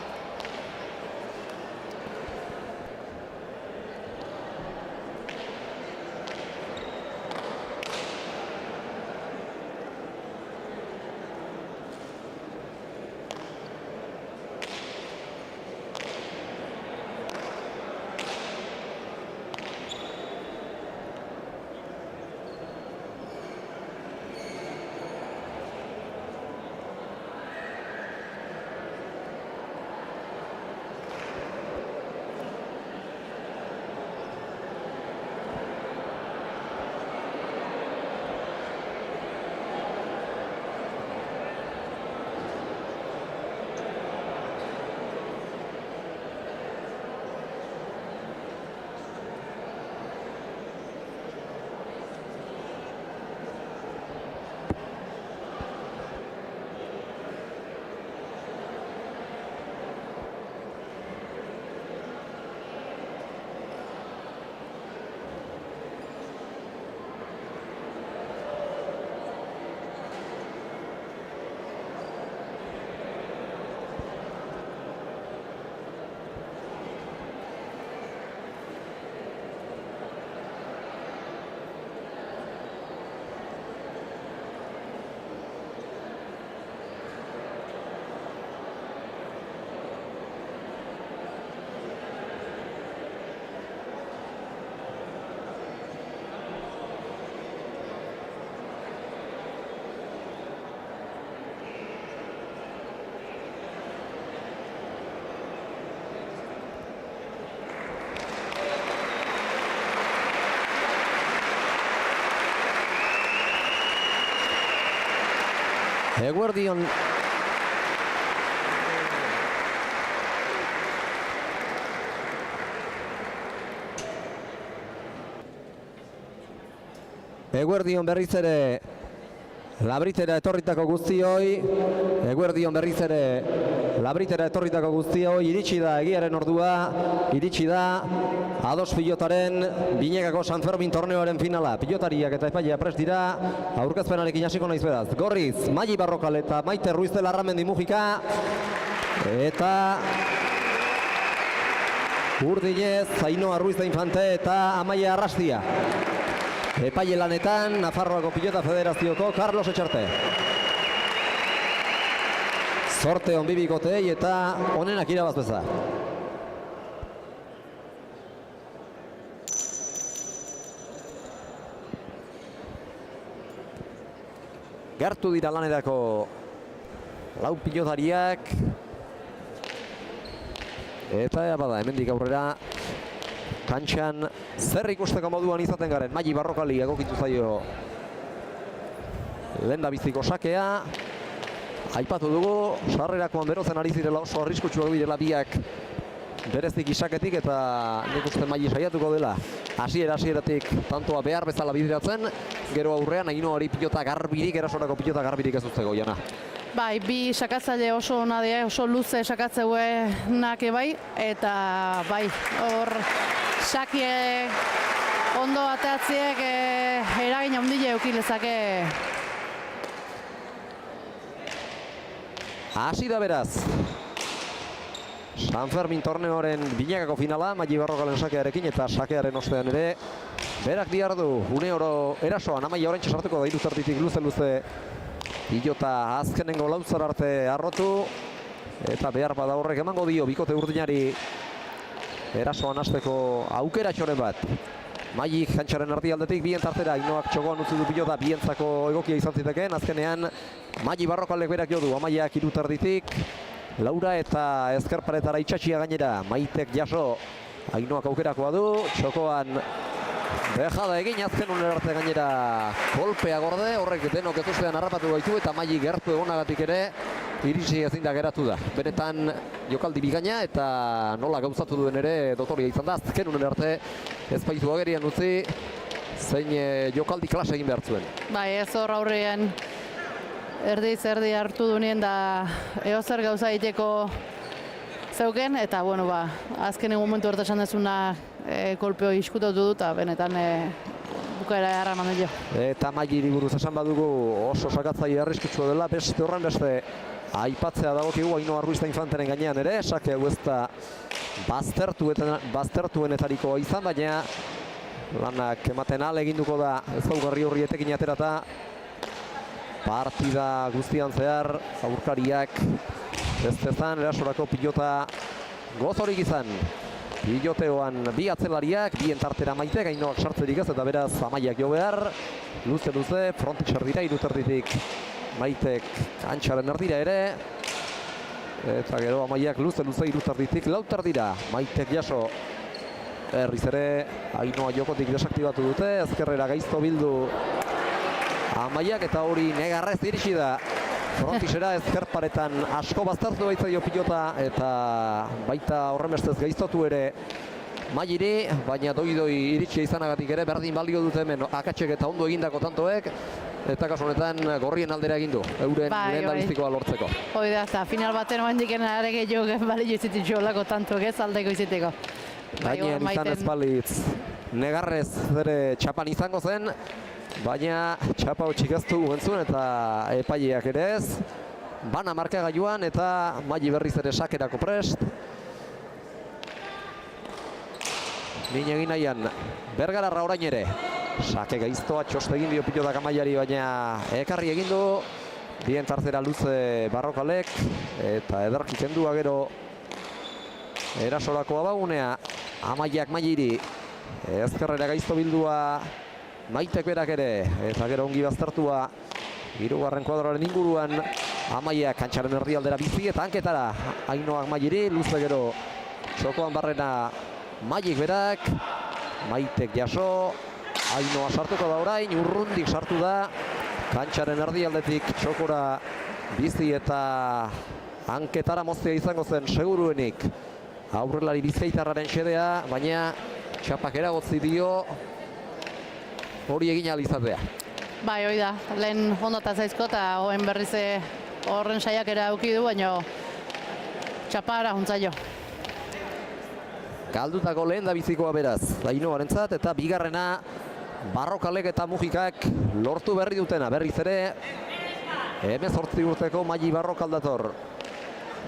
Eguerdion berriz ere Labritera etorritako guztioi, iritsi da egiaren ordua, iritsi da Ados pilotaren Binegako San Fermin torneoaren finala. Pilotariak eta epailea prest dira, aurkezpenarekin hasiko naiz bedaz. Gorriz, Maili Barrokal eta Maite Ruiz de Larramendi Mujika, eta Urdinez, Ainhoa Ruiz de Infante eta Amaia Arrastia. Epaile lanetan, Nafarroako Pilota Federazioko Carlos Etxarte. Zorte on bibikotei eta onenak irabaz beza. Gertu dira lanerako lau pilotariak. Eta bada, hemendik aurrera kantxan zer ikusteko moduan izaten garen. Maili Barrokali egokitu zaio lehendabiziko sakea. Aipatu dugu, sarrerakoan berotzen ari zirela, oso arriskutsuak direla biak berezik isaketik, eta nik uste Maili saiatuko dela hasieratik tantoa behar bezala bideratzen, gero aurrean Ainhoari pilota garbirik, erasorako pilota garbirik ez uzteko, Jana. Bai, bi sakatzaile oso ona dira, oso luze sakatzeuenak bai, eta bai, hor sakiek ondo ateatziek eragin handile eduki lezake. Hasi da beraz San Fermin torneoren Binegako finala, Maili Barrokalen sakearekin eta sakearen ostean ere berak diardu une oro erasoan. Amaia oraintxe sartuko da iruzertitik luze pilota azkenengo lautzar arte arrotu, eta behar bada horrek emango dio bikote urdinari erasoan hasteko aukera txoren bat. Maili kantxaren erdialdetik bien tartera, Ainhoak txogoan utzi du pilota, bientzako egokia izan zitekeen. Azkenean Maili Barrokalek berak jo du, Amaiak iruterditik, Laura eta ezkerparetara itxatxia gainera. Maitek jaso, Ainhoak aukerakoa du, txokoan dejada egin, azken unen arte gainera kolpea gorde, horrek denok ez ustean harrapatu gaitu, eta Maili gertu egonagatik ere iritsi ezin da geratu da. Benetan jokaldi bigaina eta nola gauzatu duen ere dotoria izan da. Azken unen arte ez baitu agerian utzi zein jokaldi klase egin behar zuen. Bai, ez hor aurrean erdi hartu dunien da eozer gauza egiteko zeuken, eta bueno, azkenen momentu hartu esan dezuna kolpeo iskutatu dut, eta benetan bukaera harra eman dio. Eta Mailiri buruz esan badugu oso sakatzaile arriskutsua dela, beste horren beste aipatzea dagokigu Ainhoa Ruiz Infanteren gainean ere, sake hau ez da baztertuenetariko izan, baina lanak ematen ahaleginduko da ezaugarri horri etekin aterata. Partida guztian zehar, aurkariak ez dezan erasorako pilota gozorik izan. Piloteoan bi atzelariak, bien tartera Maitek, Ainhoak sartzerik ez, eta beraz Amaiak jo behar. Luze, frontik sardira, iruterditik Maitek kantxaren erdira ere. Eta gero Amaiak luze, iruterditik lauterdira. Maitek jaso. Herriz ere, Ainhoa jokotik desaktibatu dute, ezkerrera gaizto bildu Amaiak, eta hori negarrez iritsi da. Frontisera ezkerparetan asko baztertu baitzaio pilota, eta baita horren bestez gaiztotu ere Mailiri, baina doi iritsia izanagatik ere berdin balio dute hemen akatsek eta ondo egindako tantoek, eta kasu honetan gorrien aldera egin du, euren lehendabizikoa lortzeko. Hoi da, eta final baten oendiken arek gehiago balio izititxo olako tantoek ez aldeko iziteko. Baina izan ez balitz negarrez ere txapan izango zen, baina txapa hotxik ez du entzun eta epaileak ere ez. Bana markagailuan eta Maili berriz ere sakerako prest. Min egin nahian Bergararra orain ere. Sake gaiztoa txoste egin dio pilotak Amaiari, baina ekarri egin du. Bien tarzera luze Barrokalek eta ederki kendua gero erasorako abagunea. Amaiak Mailiri ezkerrera gaizto bildua Maitek berak ere, eta gero ongi baztertua hirugarren kuadroaren inguruan. Amaiak kantxaren erdialdera bizi eta hanketara Ainhoak Mailiri, luze gero txokoan barrena Maiek berak. Maitek jaso, Ainhoa sartuko da orain, urrundik sartu da kantxaren erdialdetik txokora bizi eta hanketara moztea izango zen seguruenik aurrelari bizkaitarraren xedea, baina txapak eragotzi dio hori egin ahal izatea. Bai, hoi da, lehen ondota zaizko eta hoen berriz horren saiakera eduki du, baina txapara juntzaio. Galdutako lehen da bizikoa beraz, Ainhoarentzat, eta bigarrena Barrokalek eta Mujikak lortu berri dutena. Berriz ere, 18 urteko Maili Barrokaldator.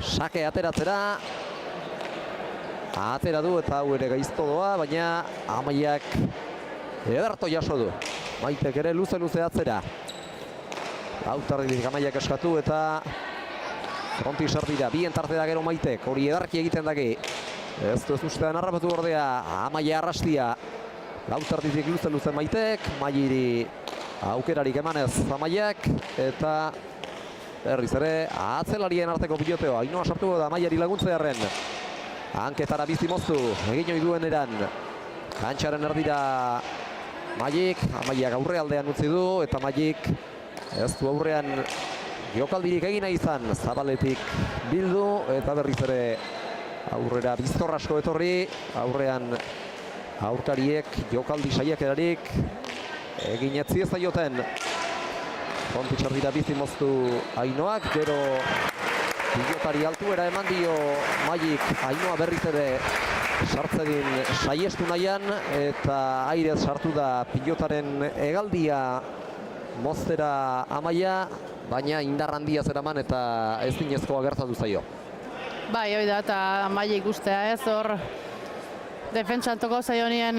Sake ateratzera. Atera du eta hau ere gaizto doa, baina Amaiak ederto jaso du. Maitek ere luze atzera. Lautarditik Amaiak eskatu eta fronti sardira. Bien tartera gero Maitek, hori edarki egiten daki. Ez du ez ustean harrapatu ordea, Amaia arrastia. Lautarditik luze Maitek, Mailiri aukerarik emanez Amaiak, eta berriz ere atzelarien arteko piloteo. Ainhoa sartu da Amaiari laguntzearen. Hanketara bizi moztu, egin ohi duen eran. Kantxaren erdira Maiek, Amaiak aurrealdean utzi du, eta Maiek ez du aurrean jokaldirik egina izan. Zabaletik bildu, eta berriz ere aurrera biztor asko etorri, aurrean aurkariek jokaldi saiakerarik egin etzi ez daioten. Kontitxardira bizi moztu Ainhoak, gero pilotari altuera eman dio Maiek. Ainhoa berriz ere sartzedin saiestu nahian, eta airez sartu da pilotaren hegaldia moztera Amaia, baina indar handia zeraman eta ez dinezkoa gertatu zaio. Bai, hoi da, eta Maila ikustea ez, hor defentsan toko zaionien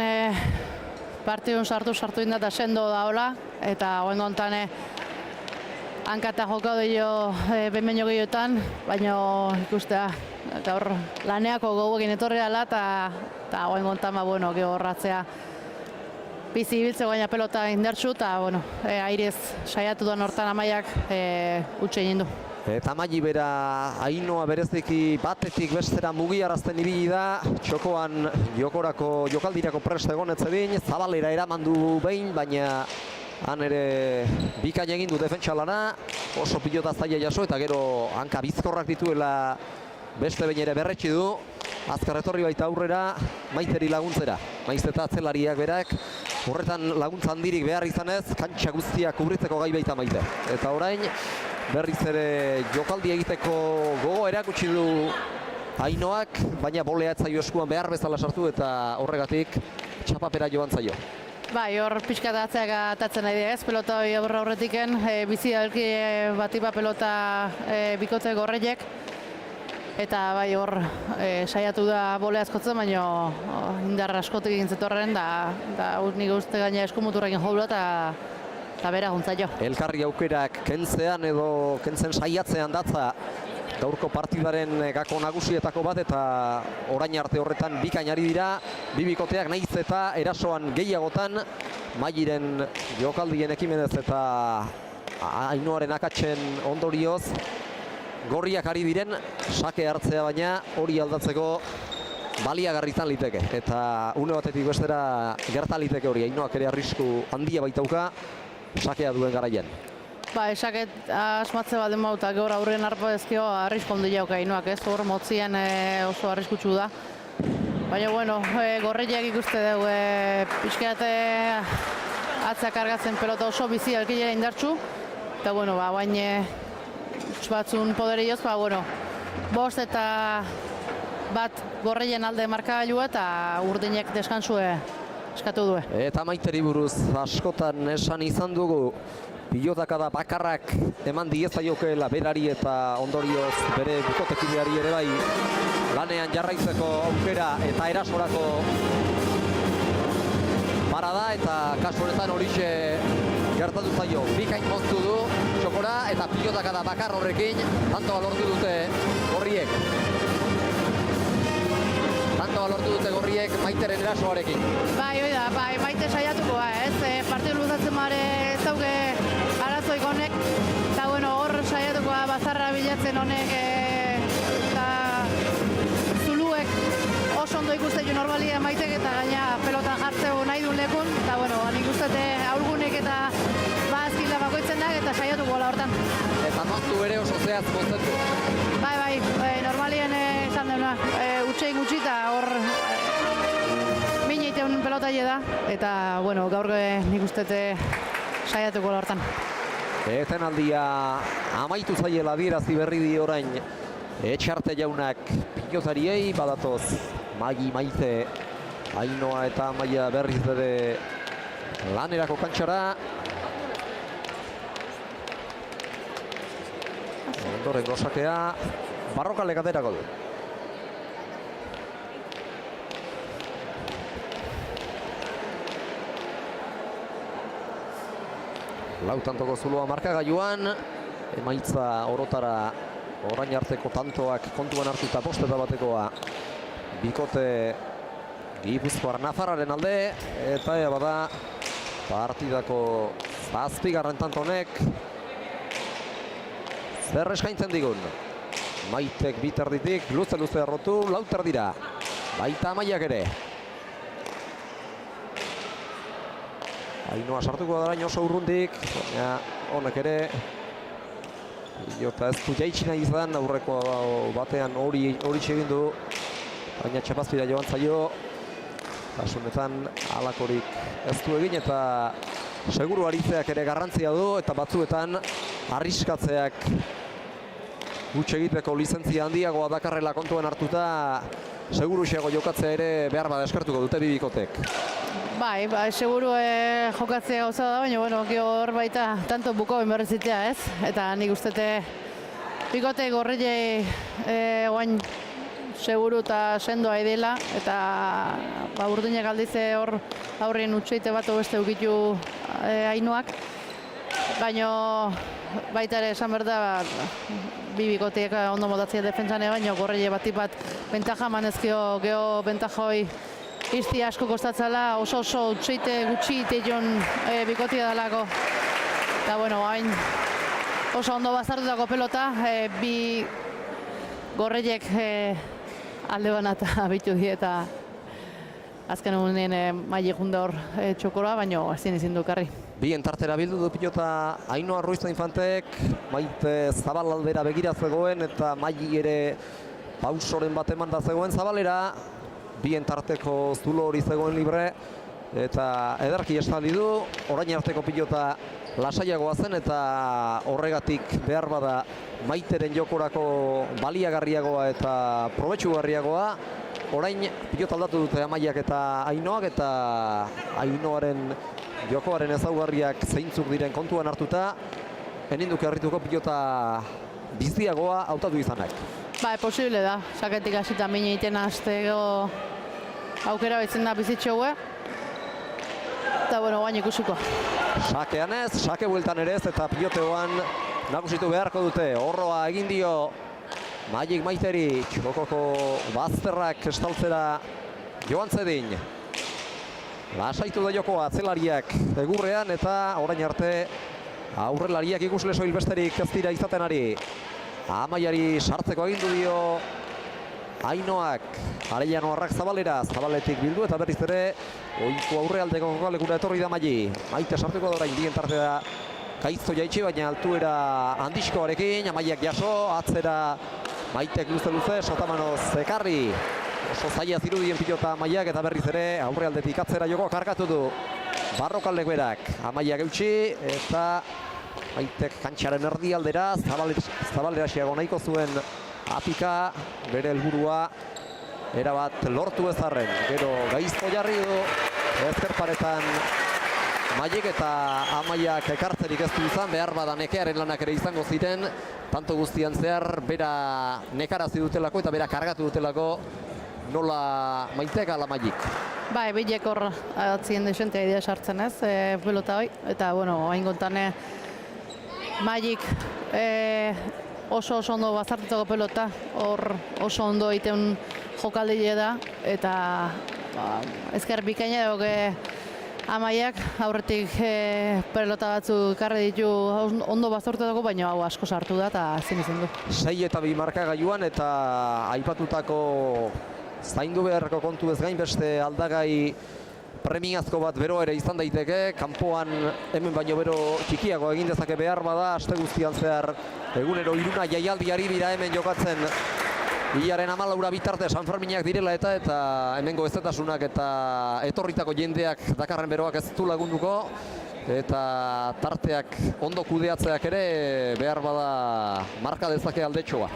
partidun sartu inda eta sendo da hola, eta hoen gontan hankata joko dio behin gehiotan, baina ikustea, eta hor laneako goguekin etorri dela, eta hoen gontan, bueno, gehorratzea bizi ibiltzeko baina pelota indartsu, eta, bueno, airez saiatu duen hortan Amaiak utxe egin du. Eta Maili bera Ainhoa bereziki batetik bestera mugiarazten ibili da. Txokoan jokorako jokaldirako prest egon etzebin, Zabalera eraman du behin, baina han ere bikain egin du defentsa lana. Oso pilota zaila jaso eta gero hanka bizkorrak dituela beste behin ere berretsi du. Azkar etorri baita aurrera Maiteri laguntzera. Maiz eta atzelariak berak horretan laguntza handirik behar izanez, kantxa guztia kubritzeko gai baita Maite. Eta orain, berriz ere jokaldi egiteko gogo erakutsi du Ainoak, baina bolea ez zaio eskuan behar bezala sartu eta horregatik txapapera joan zaio. Bai, hor pixkat atzeak atatzen nahi ez, pelota hori aurretiken, bizi alki batipa pelota bikote Gorreiek. Eta bai hor saiatu da bolea askotzen, baina indar askotik egin zetorren, da nik uste gaina eskumuturrekin joula eta bera guntzaio. Elkarri aukerak kentzean edo kentzen saiatzean datza gaurko partidaren gako nagusietako bat, eta orain arte horretan bikainari dira, bi bikoteak nahiz eta erasoan gehiagotan, Mairen jokaldien ekimenez eta Ainoaren akatzen ondorioz, Gorriak ari diren sake hartzea, baina hori aldatzeko baliagarri izan liteke. Eta une batetik bestera gerta liteke hori, Ainoak ere arrisku handia baitauka sakea duen garaian. Ba, esaket asmatze bat dema eta gaur aurren arpa ezkio arrisku handia jauka Ainoak, ez? Hor motzien oso arriskutsu da. Baina, bueno, Gorreiak ikuste dugu pixkeat atzea kargatzen pelota oso bizi alkilea indartsu. Eta, bueno, bain batzun poderioz, bueno, 5 eta 1 Gorreien alde markagailua eta Urdinek deskansue eskatu du. Eta Maiteri buruz askotan esan izan dugu, pilotakada bakarrak eman diezaiokeela berari eta ondorioz bere bikotekideari ere bai lanean jarraitzeko aukera eta erasorako parada, eta kasu honetan horixe gertatu zaio. Bikain moztu du txokora eta pilotakada bakar horrekin tantoa lortu dute Gorriek. Tantoa lortu dute Gorriek Maiteren erasoarekin. Bai, hoi da, bai, Maite saiatuko, ez? Partidu luzatzen mare ez dauke arazoik honek, eta bueno, hor saiatuko bazarra bilatzen honek, eta Zuluek oso ondo ikusten jo normalia Maitek eta gaina pelotan jartzeu nahi duen lekun, eta bueno, nik ustete aurgunek eta bazkila bakoitzen da eta saiatuko gola hortan. Eta moztu ere oso zehaz moztetu. Bai, normalien esan deuna, utxein gutxi eta hor mineiteun pelotaile da, eta bueno, gaur nik ustete saiatuko gola hortan. Etenaldia amaitu zaiela adierazi berri di orain Etxarte jaunak pilotariei, badatoz Magi, Maite, Ainoa eta Maia berriz ere lanerako kantxara. Ondorengo sakea Barrokalek aterako du. Lau tantoko Zuloa markagailuan, emaitza orotara orain arteko tantoak kontuan hartuta 5-1 bikote Gipuzkoar Nafarraren alde, eta bada partidako 7. tanto honek zer eskaintzen digun. Maitek biterditik luze errotu, lauter dira, baita Amaiak ere. Ainoa sartuko da oso urrundik, baina honek ere jota ez du jaitsi nahi izan, aurreko batean hori egin du, baina txapazpira joan zaio. Kasunetan halakorik ez du egin eta seguru aritzeak ere garrantzia du, eta batzuetan arriskatzeak gutxe egiteko lizentzia handiagoa dakarrela kontuan hartuta, seguru xego jokatzea ere behar bada eskertuko dute bi bikotek. Bai, seguru jokatzea gauza da, baina bueno, hor baita tanto buko enberrezitea, ez? Eta nik ustete bikote Gorreiei oain seguru eta sendoa dela, eta Urdinek aldize hor aurrien utxeite bat beste ukitu Ainoak, baina baita ere esan behar da bi bikoteek ondo motatzea defentsane, baina Gorreiei bat bentaja manezkio geho bentajoi izti asko kostatzala, oso utxeite gutxi teion bikotia dalako. Eta bueno, hain oso ondo bazartutako pelota, bi Gorreiek alde bana eta bitu die eta azken unien Maile junda hor txokora, baina ezin izin dukarri. Bien tartera bildu du pilota Ainoa Ruiz Infantek, Maite Zabal aldera begira zegoen eta Maili ere pausoren bat eman da zegoen Zabalera. Bien tarteko Zulo hori zegoen libre, eta ederki estali du, orain arteko pilota lasaiagoa zen eta horregatik behar bada Maiteren jokorako baliagarriagoa eta probetxugarriagoa. Orain pilota aldatu dute Amaiak eta Ainoak, eta Ainoaren jokoaren ezaugarriak zeintzuk diren kontuan hartuta, eninduke harrituko pilota biziagoa hautatu izanak. Bai, posible da, saketik hasita mina egiten hasteko aukera betzen da bizitxogue. Eta, bueno, guain ikusiko. Sakean ez, sake bueltan ere ez, eta piloteoan nagusitu beharko dute. Horroa egin dio Maik Maiteri, txokoko bazterrak estaltzera joan zedin. Lasaitu da jokoa atzelariak egurrean, eta orain arte aurrelariak ikusle soil besterik ez dira izaten ari. Amaiari sartzeko agindu dio Ainoak, Arellano Arrak Zabalera, Zabaletik bildu eta berriz ere ohiko aurrealdeko kokalekura etorri da Maili. Maite sartuko da orain, bien tarte da gaizto jaitsi, baina altuera handiskoarekin. Amaiak jaso, atzera Maitek luze, Sotamano zekarri. Oso zaila zirudien pilota Amaiak, eta berriz ere aurrealdetik atzera joko kargatu du Barrokalek berak. Amaiak eutxi eta Maitek kantxaren erdialdera, Zabalera xiago nahiko zuen apika, bere helburua erabat lortu ezarren. Gero gaizto jarri du ezkerparetan Mailek, eta Amaiak ekartzerik ez du izan, behar bada nekearen lanak ere izango ziren, tanto guztian zehar bera nekarazi dutelako eta bera kargatu dutelako, nola Maitek ala Mailek. Bai, bilek hor atzien desentea idea sartzen ez, pelota hoi, eta, bueno, hain gontane Mailek oso ondo bazartutako pelota, hor oso ondo egiten jokaldile da, eta ezker bikaina dugu Amaiak aurretik pelota batzu karri ditu ondo bazartutako, baina hau asko sartu da eta zin izan du. 6 eta 2 markagailuan, eta aipatutako zaindu beharreko kontu ez gain beste aldagai premiazko bat bero ere izan daiteke. Kanpoan hemen baino bero txikiago egin dezake behar bada, aste guztian zehar egunero Iruna jaialdiari bira hemen jokatzen hilaren 14 bitarte Sanferminak direla eta hemengo ezetasunak eta etorritako jendeak dakarren beroak ez du lagunduko, eta tarteak ondo kudeatzeak ere behar bada marka dezake aldetxoa.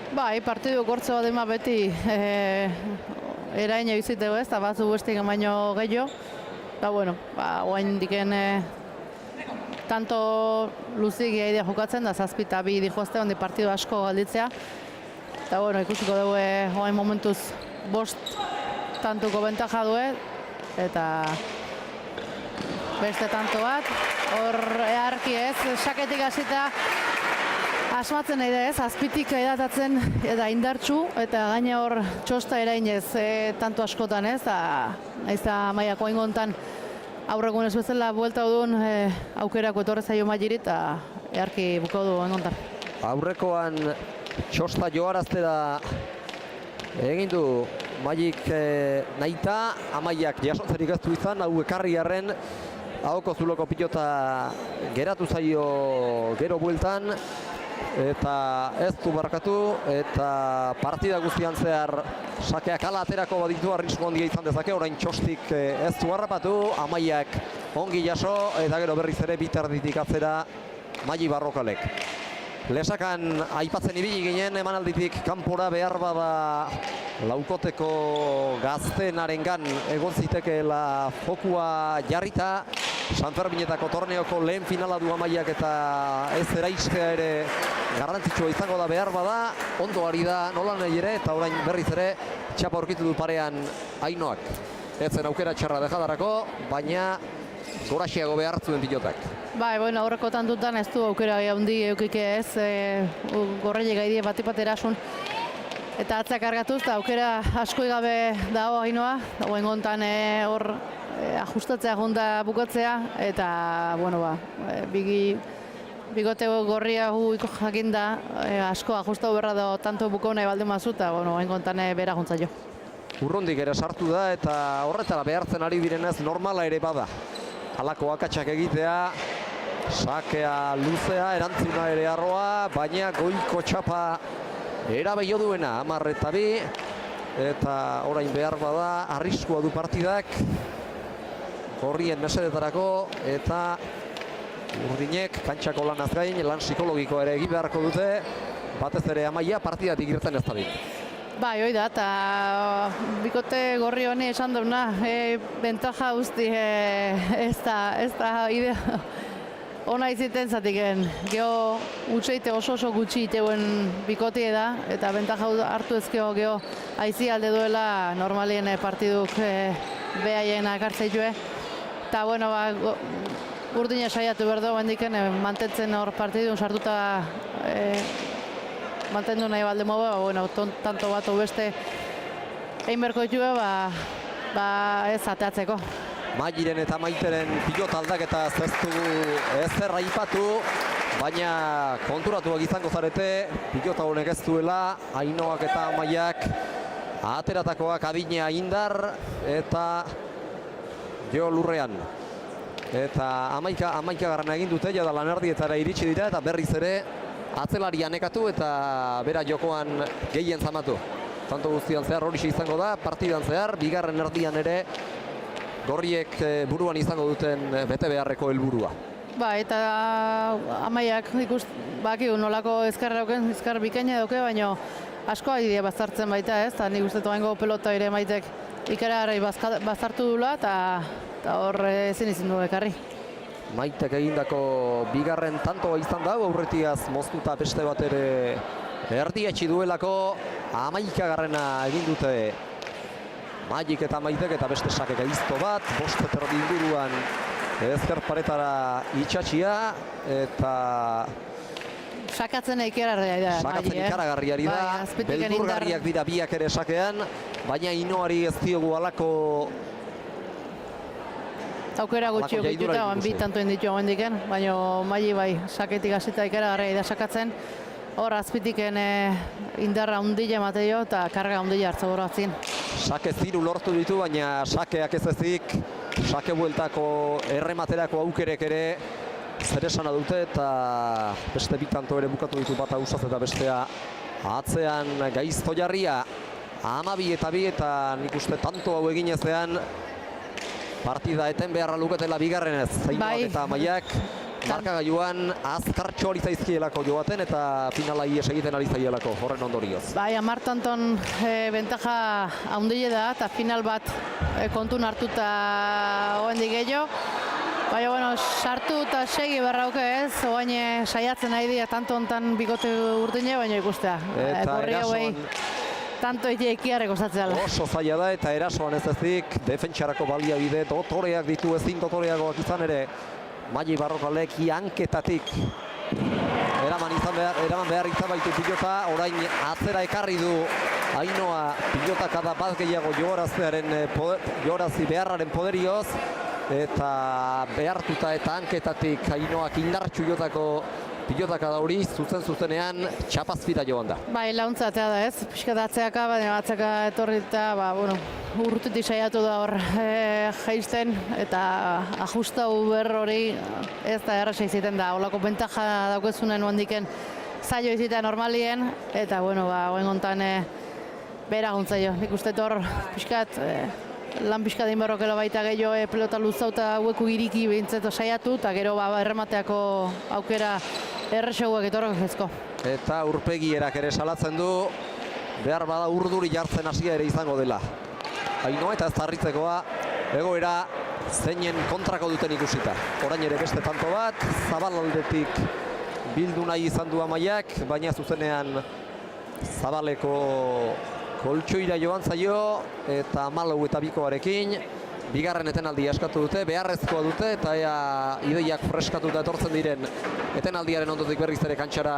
Bai, partidu gortze bat ema beti eraina bizitego ez, eta batzu bestik baino gehiago. Eta, bueno, guain diken tanto luzik idea jokatzen da, 7 eta 2 dihoazte, ondi partidu asko galditzea. Eta, bueno, ikusiko dugu guain momentuz 5 tantuko bentaja due, eta beste tanto bat. Hor eharki ez, saketik hasita asmatzen nahi da ez, azpitik edatatzen eta indartsu, eta gaina hor txosta erainez tanto askotan ez, eta Amaiako aingontan aurregun ez bezala buelta duen aukerako etorre zaio Mailiri, eta eharki bukau du aingontan. Aurrekoan txosta joaraztera egin du Mailek nahita, Amaiak jasotzerik ez du izan, hau ekarri arren, ahoko zuloko pilota geratu zaio gero bueltan, eta ez du barkatu, eta partida guztian zehar sakeak ala aterako baditu arrisku handia izan dezake. Orain txostik ez du harrapatu, Amaiak ongi jaso, eta gero berriz ere bitarditik atzera Maili Barrokalek. Lesakan aipatzen ibili ginen emanalditik kanpora, behar bada laukoteko gaztenarengan egon zitekeela fokua jarrita. Sanferminetako torneoko lehen finala du Amaiak, eta ez eraistea ere garrantzitsua izango da behar bada. Ondo ari da nola nahi ere, eta orain berriz ere txapa aurkitu du parean Ainoak. Ez zen aukera txarra dejadarako, baina goraxeago behar zuen pilotak. Bai, bueno, aurreko tantutan ez du aukera handi eukike ez, gorreile gaidie bat erasun. Eta atzak kargatuz, eta aukera asko gabe dago Ainoa, dagoen gontan hor ajustatzea jonda bukatzea, eta, bueno, bigote gorria iko jakinda, asko ajustau berra da tanto bukau nahi balde mazu, eta, bueno, hain gontan bera jontza jo. Urrundik ere sartu da, eta horretara behartzen ari direnez normala ere bada. Halako akatsak egitea, sakea luzea, erantzuna ere arroa, baina goiko txapa erabeio duena, 10 eta 2, eta orain behar bada arriskua du partidak. gorrien mesedetarako, eta urdinek kantxako lanaz gain, lan psikologiko ere egin beharko dute, batez ere Amaia partidatik irten ez dadin. Bai, hoi da, eta bikote gorri honi esan duna, bentaja guzti ez da idea ona iziten zatiken. Geho utxeite oso gutxi iteuen bikotie da, eta bentaja hartu ezkeo geho aizi alde duela normalien partiduk behaien akartzeitue. Eta, bueno, urdina saiatu berdo, bendiken mantentzen hor partidun sartuta mantendu nahi balde moba, bueno, tanto bat beste egin berko ditue, ez ateatzeko. Mairen eta Maiteren pilota aldaketa ez dugu ezer aipatu, baina konturatuak izango zarete, pilota honek ez duela, Ainoak eta Amaiak ateratakoak adina indar eta jo lurrean. Eta Amaika garrana egin dute, jada lanardietara iritsi dira eta berriz ere atzelari anekatu eta bera jokoan gehien zamatu. Tanto guztian zehar hori izango da, partidan zehar, bigarren erdian ere gorriek buruan izango duten bete beharreko helburua. Ba, eta Amaiak bakigu nolako ezkar bikaina dauke, baina asko adidea bazartzen baita ez, eta nik uste toaingo pelota ere Maitek ikaragarri bazartu dula, eta hor ezin izin du ekarri. Maitek egindako bigarren tantoa izan da, aurretiaz moztuta beste bat ere erdietxi duelako, Amaika garrena egin dute Maik eta Maitek eta beste sakeka izto bat, bostet erdi inguruan ezker paretara itxatxia eta sakatzen ikaragarria da. Sakatzen ikaragarriari da, beldurgarriak dira biak ere sakean, baina Inoari ez diogu alako aukera gutxi dituta, bi tanto inditu hendiken, baina Maili bai, saketik hasita ikaragarria da sakatzen. Hor azpitiken indarra hundile emateio eta karga hundile hartza boratzin. Sake ziru lortu ditu, baina sakeak ez ezik, sake bueltako errematerako aukerek ere zer esana dute eta beste bi tanto ere bukatu ditu, bata usaz eta bestea atzean Gaizto Jarria 12 eta 2 eta nik uste tanto hau egin ezean partida eten beharra luketela bigarrenez. Zainoak eta Amaiak markagailuan azkartxo hori zaizkielako joaten eta finala ies egiten ari zaielako horren ondorioz. Bai, 10 tanton bentaja haundile da eta final bat kontun hartuta hoendik gehiago. Baina, bueno, sartu eta segi berrauke ez, oain saiatzen nahi dira tanto hontan bikote urdine, baina ikustea. Eta erasoan tanto ikiarreko zatzea. Oso zaila da eta erasoan ez ezik, defentsarako baliabide dotoreak ditu, ezin dotoreagoak izan ere, Maili Barrokalek hanketatik eraman behar izan baitu pilota, orain atzera ekarri du Ainoa pilota kada bat gehiago joarazi beharraren poderioz, eta behartuta eta hanketatik Ainoak indartxu jotako pilotaka da hori, zuzenean txapazpita joan da. Bai, launtza atea da ez, pixka da atzeaka, baina atzeaka etorri eta, urrutetik saiatu da hor jaisten, eta ajustau ber hori ez da errasa iziten da, holako bentaja daukezunen handiken zailo izitea normalien, eta, oen gontan bera gontzaio. Nik uste hor pixkat, lan pixka da inberrokela baita gehiago pelota luzauta hueku iriki behintzeto saiatu, eta gero erremateako aukera erreseguak etorrok ezko. Eta Urpegierak ere salatzen du, behar bada urduri jartzen hasia ere izango dela. Ainoa eta ez tarritzekoa, egoera zeinen kontrako duten ikusita. Orain ere beste tanto bat, Zabalaldetik bildu nahi izan du Amaiak, baina zuzenean Zabaleko koltsoira joan zaio eta 14 eta 2koarekin bigarren etenaldi askatu dute, beharrezkoa dute eta ideiak freskatuta etortzen diren etenaldiaren ondotik berriz ere kantxara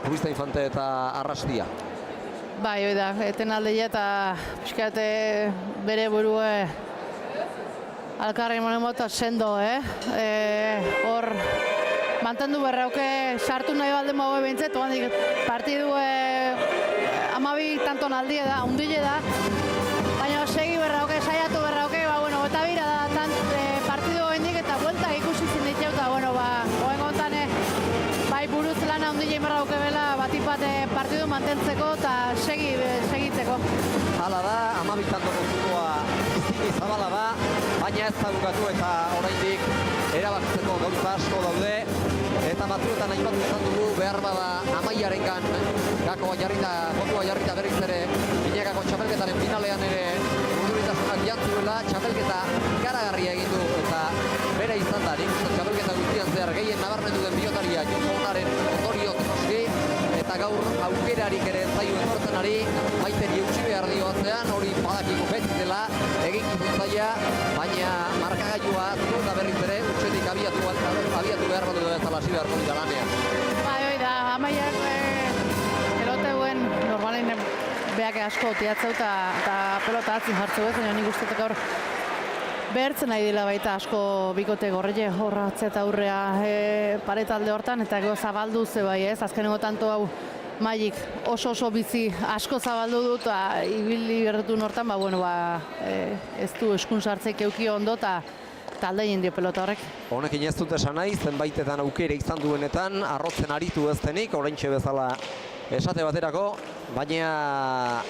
Ruiz Infante eta Arrastia. Bai, hoi da, etenaldia eta pixkate bere burue alkarri monemota sendo, hor mantendu berrauke sartu nahi balde maue behintzet, oandik partidu 12 tanton aldie da, hundile da, baina segi berrauke, saiatu berrauke, eta bira da partidu hendik eta bueltak ikusi zinditzeu, eta oen gontan bai buruz lana hundile berrauke bela, batik bat partidu mantentzeko eta segitzeko. Hala da, 12 tandoko futboa izki zabala da, baina ez da bukatu eta oraindik erabakitzeko gauza asko daude. Eta batzuetan aipatu izan dugu behar bada Amaiarengan gakoa jarrita, botua jarrita berriz ere Binakako txapelketaren finalean ere urduritasunak jantzuela, txapelketa ikaragarria egin du eta bere izan da, nik uste txapelketa guztian zehar gehien nabarmendu den pilotaria Joko Onaren ondorioz noski, eta gaur aukerarik ere zaio etortzen ari, Maiteri eutsi behar dio atzean, hori badakiko beti dela eginkizun zaila, baina markagailua aztu eta berriz ere utxetik abiatu behar badu bezala hasi beharko dira lanean. Bai, hoi da, Amaiak peloteuen normalein beak asko tiatzeu eta pelota atzin jartzeu ez, baina nik uste gaur behertzen nahi dela baita asko bikote gorrele horratze eta aurrea paretalde hortan, eta gero zabaldu ze bai ez, azkenengo tanto hau Maik oso bizi asko zabaldu dut, eta ibili berdutun hortan, ez du eskun sartzeik eukio ondo, eta talde egin dio pelota horrek. Honekin ez dut esan nahi, zenbaitetan aukera izan duenetan, arrotzen aritu ez denik, oraintxe bezala esate baterako, baina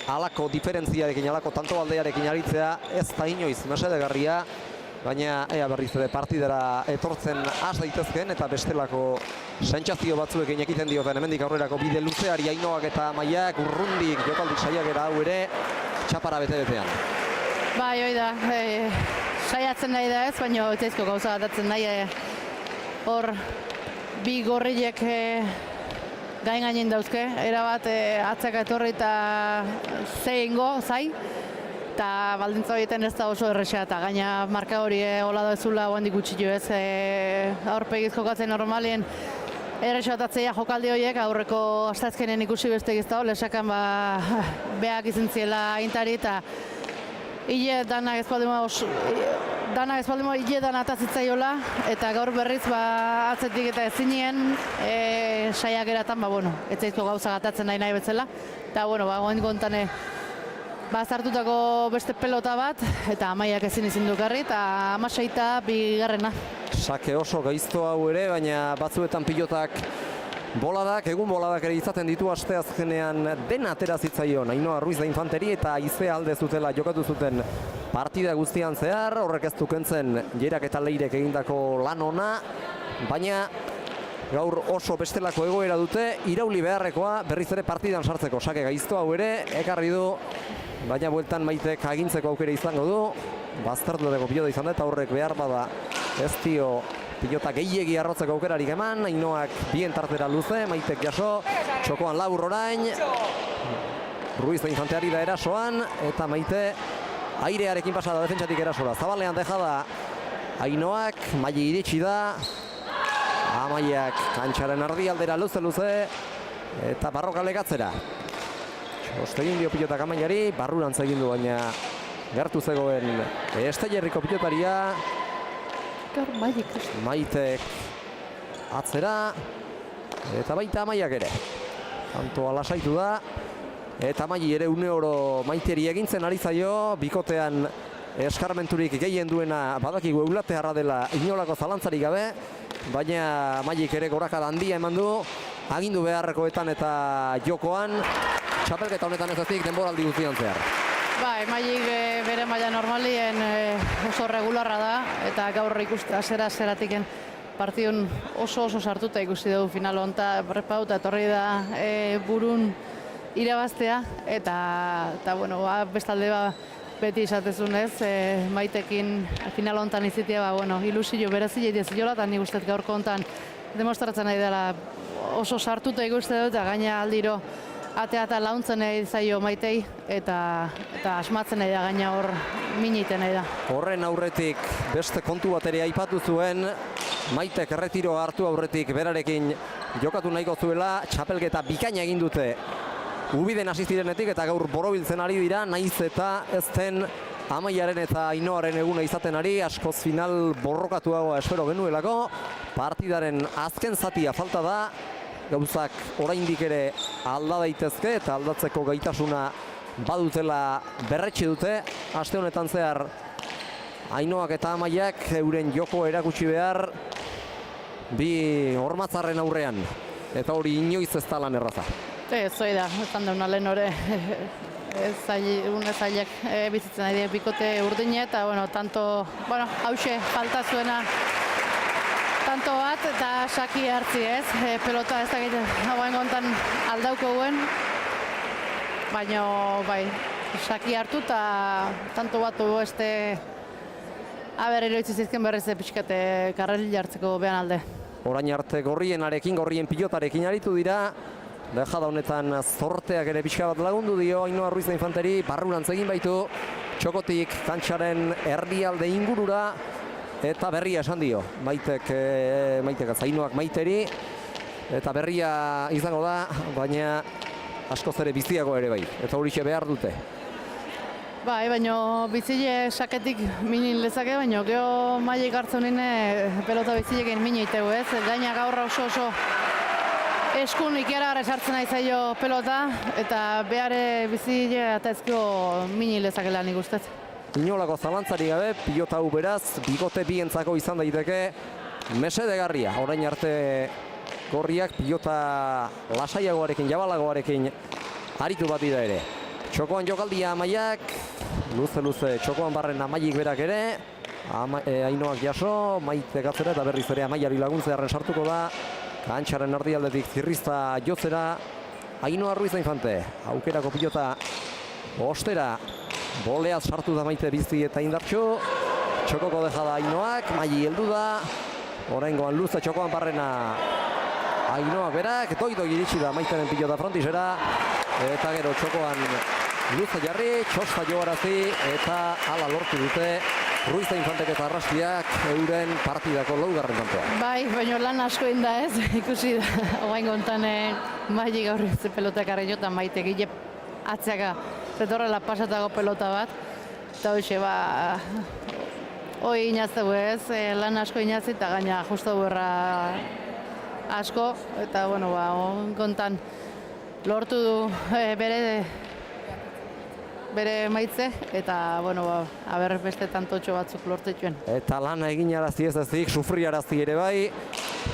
halako diferentziarekin, halako tanto aldearekin aritzea ez da inoiz mesedegarria, baina ea berriz ere partidara etortzen has daitezken eta bestelako sentsazio batzuekin ekiten dioten hemendik aurrerako bide luzeari Ainoak eta Amaiak urrundik jokaldi saiakera hau ere txapara bete-betean. Bai, hoi da, saiatzen nahi da ez, baina etzaizko gauza gatatzen nahi hor bi gorrilek gain dauzke, erabat atzaka etorri eta zeingo, zai, eta baldintza horietan ez da oso erresa, eta gaina marka hori hola da ezula oandik gutxi jo ez, aurpegiz jokatzen normalien erresa batatzea jokaldi horiek, aurreko asteazkenen ikusi beste giztau, lesakan beak izan ziela intari, eta hile danak ezbaldimo hile dan atazitzaiola, eta gaur berriz atzetik eta ezinien saiak eratan, etzaizko gauza gatatzen nahi betzela, eta goen kontan zartutako beste pelota bat, eta Amaiak ezin izin dukarri, eta 16 bigarrena. Sake oso gaizto hau ere, baina batzuetan pilotak egun boladak ere izaten ditu asteazkenean dena atera zitzaion Ainhoa Ruiz da Infanteri eta Izea alde zutela jokatu zuten partida guztian zehar, horrek ez du kentzen Jerak eta Leirek egindako lan ona, baina gaur oso bestelako egoera dute, irauli beharrekoa berriz ere partidan sartzeko. Sake gaizto hau ere ekarri du, baina bueltan Maitek agintzeko aukera izango du, baztertuetako pilota izan da eta horrek behar bada ez dio pilota gehiegi arrotzeko aukerarik eman, Ainoak bien tartera luze, Maitek jaso, txokoan labur orain, Ruiz da Infanteari da erasoan, eta Maite airearekin pasada defentsatik erasora. Zabalean dejada Ainoak, Maili iritsi da, Amaiak kantxaren ardialdera luze, eta barroka legatzera. Ostegin dio pilotak Amaiari, barrurantz egin du, baina gertu zegoen Esteierriko pilotaria. Maitek atzera, eta baita Amaiak ere. Tantoa lasaitu da, eta Maili ere une oro Maiteri egintzen ari zaio, bikotean eskarmenturik gehien duena badakigu eulatearra dela inolako zalantzarik gabe, baina Mailik ere gorakada handia eman du, agindu beharrekoetan eta jokoan, txapelketa honetan ez ezik denboraldi guztian zehar. Bai, Mailik bere maila normalien oso regularra da, eta gaur ikuste azeratiken partidun oso sartuta ikusi dugu final honta prepauta etorri da burun irabaztea, eta bestalde beti izatezunez, Maitekin final hontan izitea, ilusio berezile diziola, eta nik uste gaurko hontan demostratzen nahi dela oso sartuta ikuste dut, eta gaina aldiro atea eta launtzen nahi zaio Maitei, eta asmatzen nahi da, gaina hor miniten nahi da. Horren aurretik beste kontu bat ere aipatu zuen, Maitek erretiroa hartu aurretik berarekin jokatu nahiko zuela, txapelketa bikaina egin dute Ubiden hasi zirenetik, eta gaur borobiltzen ari dira, naiz eta ez den Amaiaren eta Ainoaren eguna izaten ari, askoz final borrokatuagoa espero genuelako, partidaren azken zatia falta da, gauzak oraindik ere alda daitezke eta aldatzeko gaitasuna badutela berretsi dute. Aste honetan zehar Ainoak eta Amaiak euren joko erakutsi behar bi hormatzarren aurrean. eta hori inoiz ez da lan erraza. Ez hori da, ezan deuna lehen hori zailek bizitzen ari bikote urdine eta, hause falta zuena tanto bat eta Saki hartzi ez, pelota ez dakit hauen gontan aldauko guen, baina bai, Saki hartu eta tanto bat beste eroitzi zizken berriz pixkate karreli jartzeko behan alde. Orain arte gorrien pilotarekin aritu dira, dejada honetan zorteak ere pixka bat lagundu dio Ainhoa Ruiz de Infanteri, barrurantz egin baitu, txokotik kantxaren erdialde ingurura, eta berria esan dio, Maitek Ainhoak Maiteri, eta berria izango da, baina askoz ere biziago ere bai, eta horixe behar dute. Bai, baina bizile Saketik minin lezake, baina geho Maiek hartzen nire pelota bizilekin mini itegu ez, gaina gaur oso eskun ikiara sartzen nahi zaio pelota, eta behare bizile eta ezkio mini lezakela nik ustez. Inolako zalantzari gabe, pilota hau beraz, bigote bientzako izan daiteke mesedegarria. Orain arte gorriak pilota lasaiagoarekin, jabalagoarekin aritu bat dira ere. Txokoan jokaldia Amaiak, luze, txokoan barren Amaiek berak ere, Ainhoak jaso, Maite gatzera eta berriz ere Amaiari laguntzearen sartuko da, kantxaren erdialdetik zirrizta jotzera, Ainhoa Ruiz de Infante, aukerako pilota ostera, boleaz sartu da Maite bizi eta indartxo, txokoko dejada Ainhoak, Maili heldu da, oraingoan luze txokoan barrena Ainhoak berak, doido iritsi da Maiteren pilota frontisera, eta gero txokoan luze jarri, txosta joarazi, eta hala lortu dute Ruiz de Infantek eta Arrastiak euren partidako laugarren tantoa. Bai, baina lan asko inda ez, ikusi da, oain gontan Maili gaur pelotak arri jotan Maite gile atzeaka zetorrela pasatako pelota bat, eta hoxe hoi inaztegu ez, lan asko inazi eta gaina justo berra asko, eta gontan lortu du bere Maitze, eta beste tantotxo batzuk lortetuen. Eta lana egin arazi ez ezik, sufri arazi ere bai,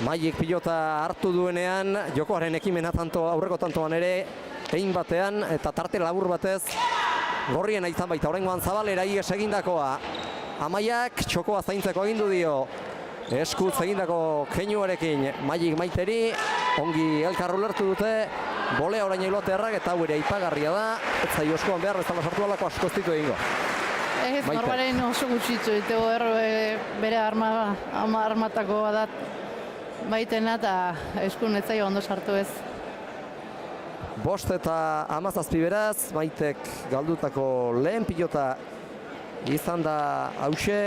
Maiek pilota hartu duenean, jokoaren ekimena aurreko tantoan ere, egin batean, eta tarte labur batez, gorrien izan baita, oraingoan Zabalera ies egindakoa, Amaiak txokoa zaintzeko agindu dio, eskutz egindako keinuarekin Maiek Maiteri, ongi elkar ulertu dute, bolea orain eilotearrak eta hau ere aipagarria da, ez zaio eskoan behar bezala sartu alako asko ez ditu egingo. Ez, normalen oso gutxitzu, bere armatako badat Maitena eta eskun ez zaio ondo sartu ez. 5 eta 17 beraz, Maitek galdutako lehen pilota izan da hause,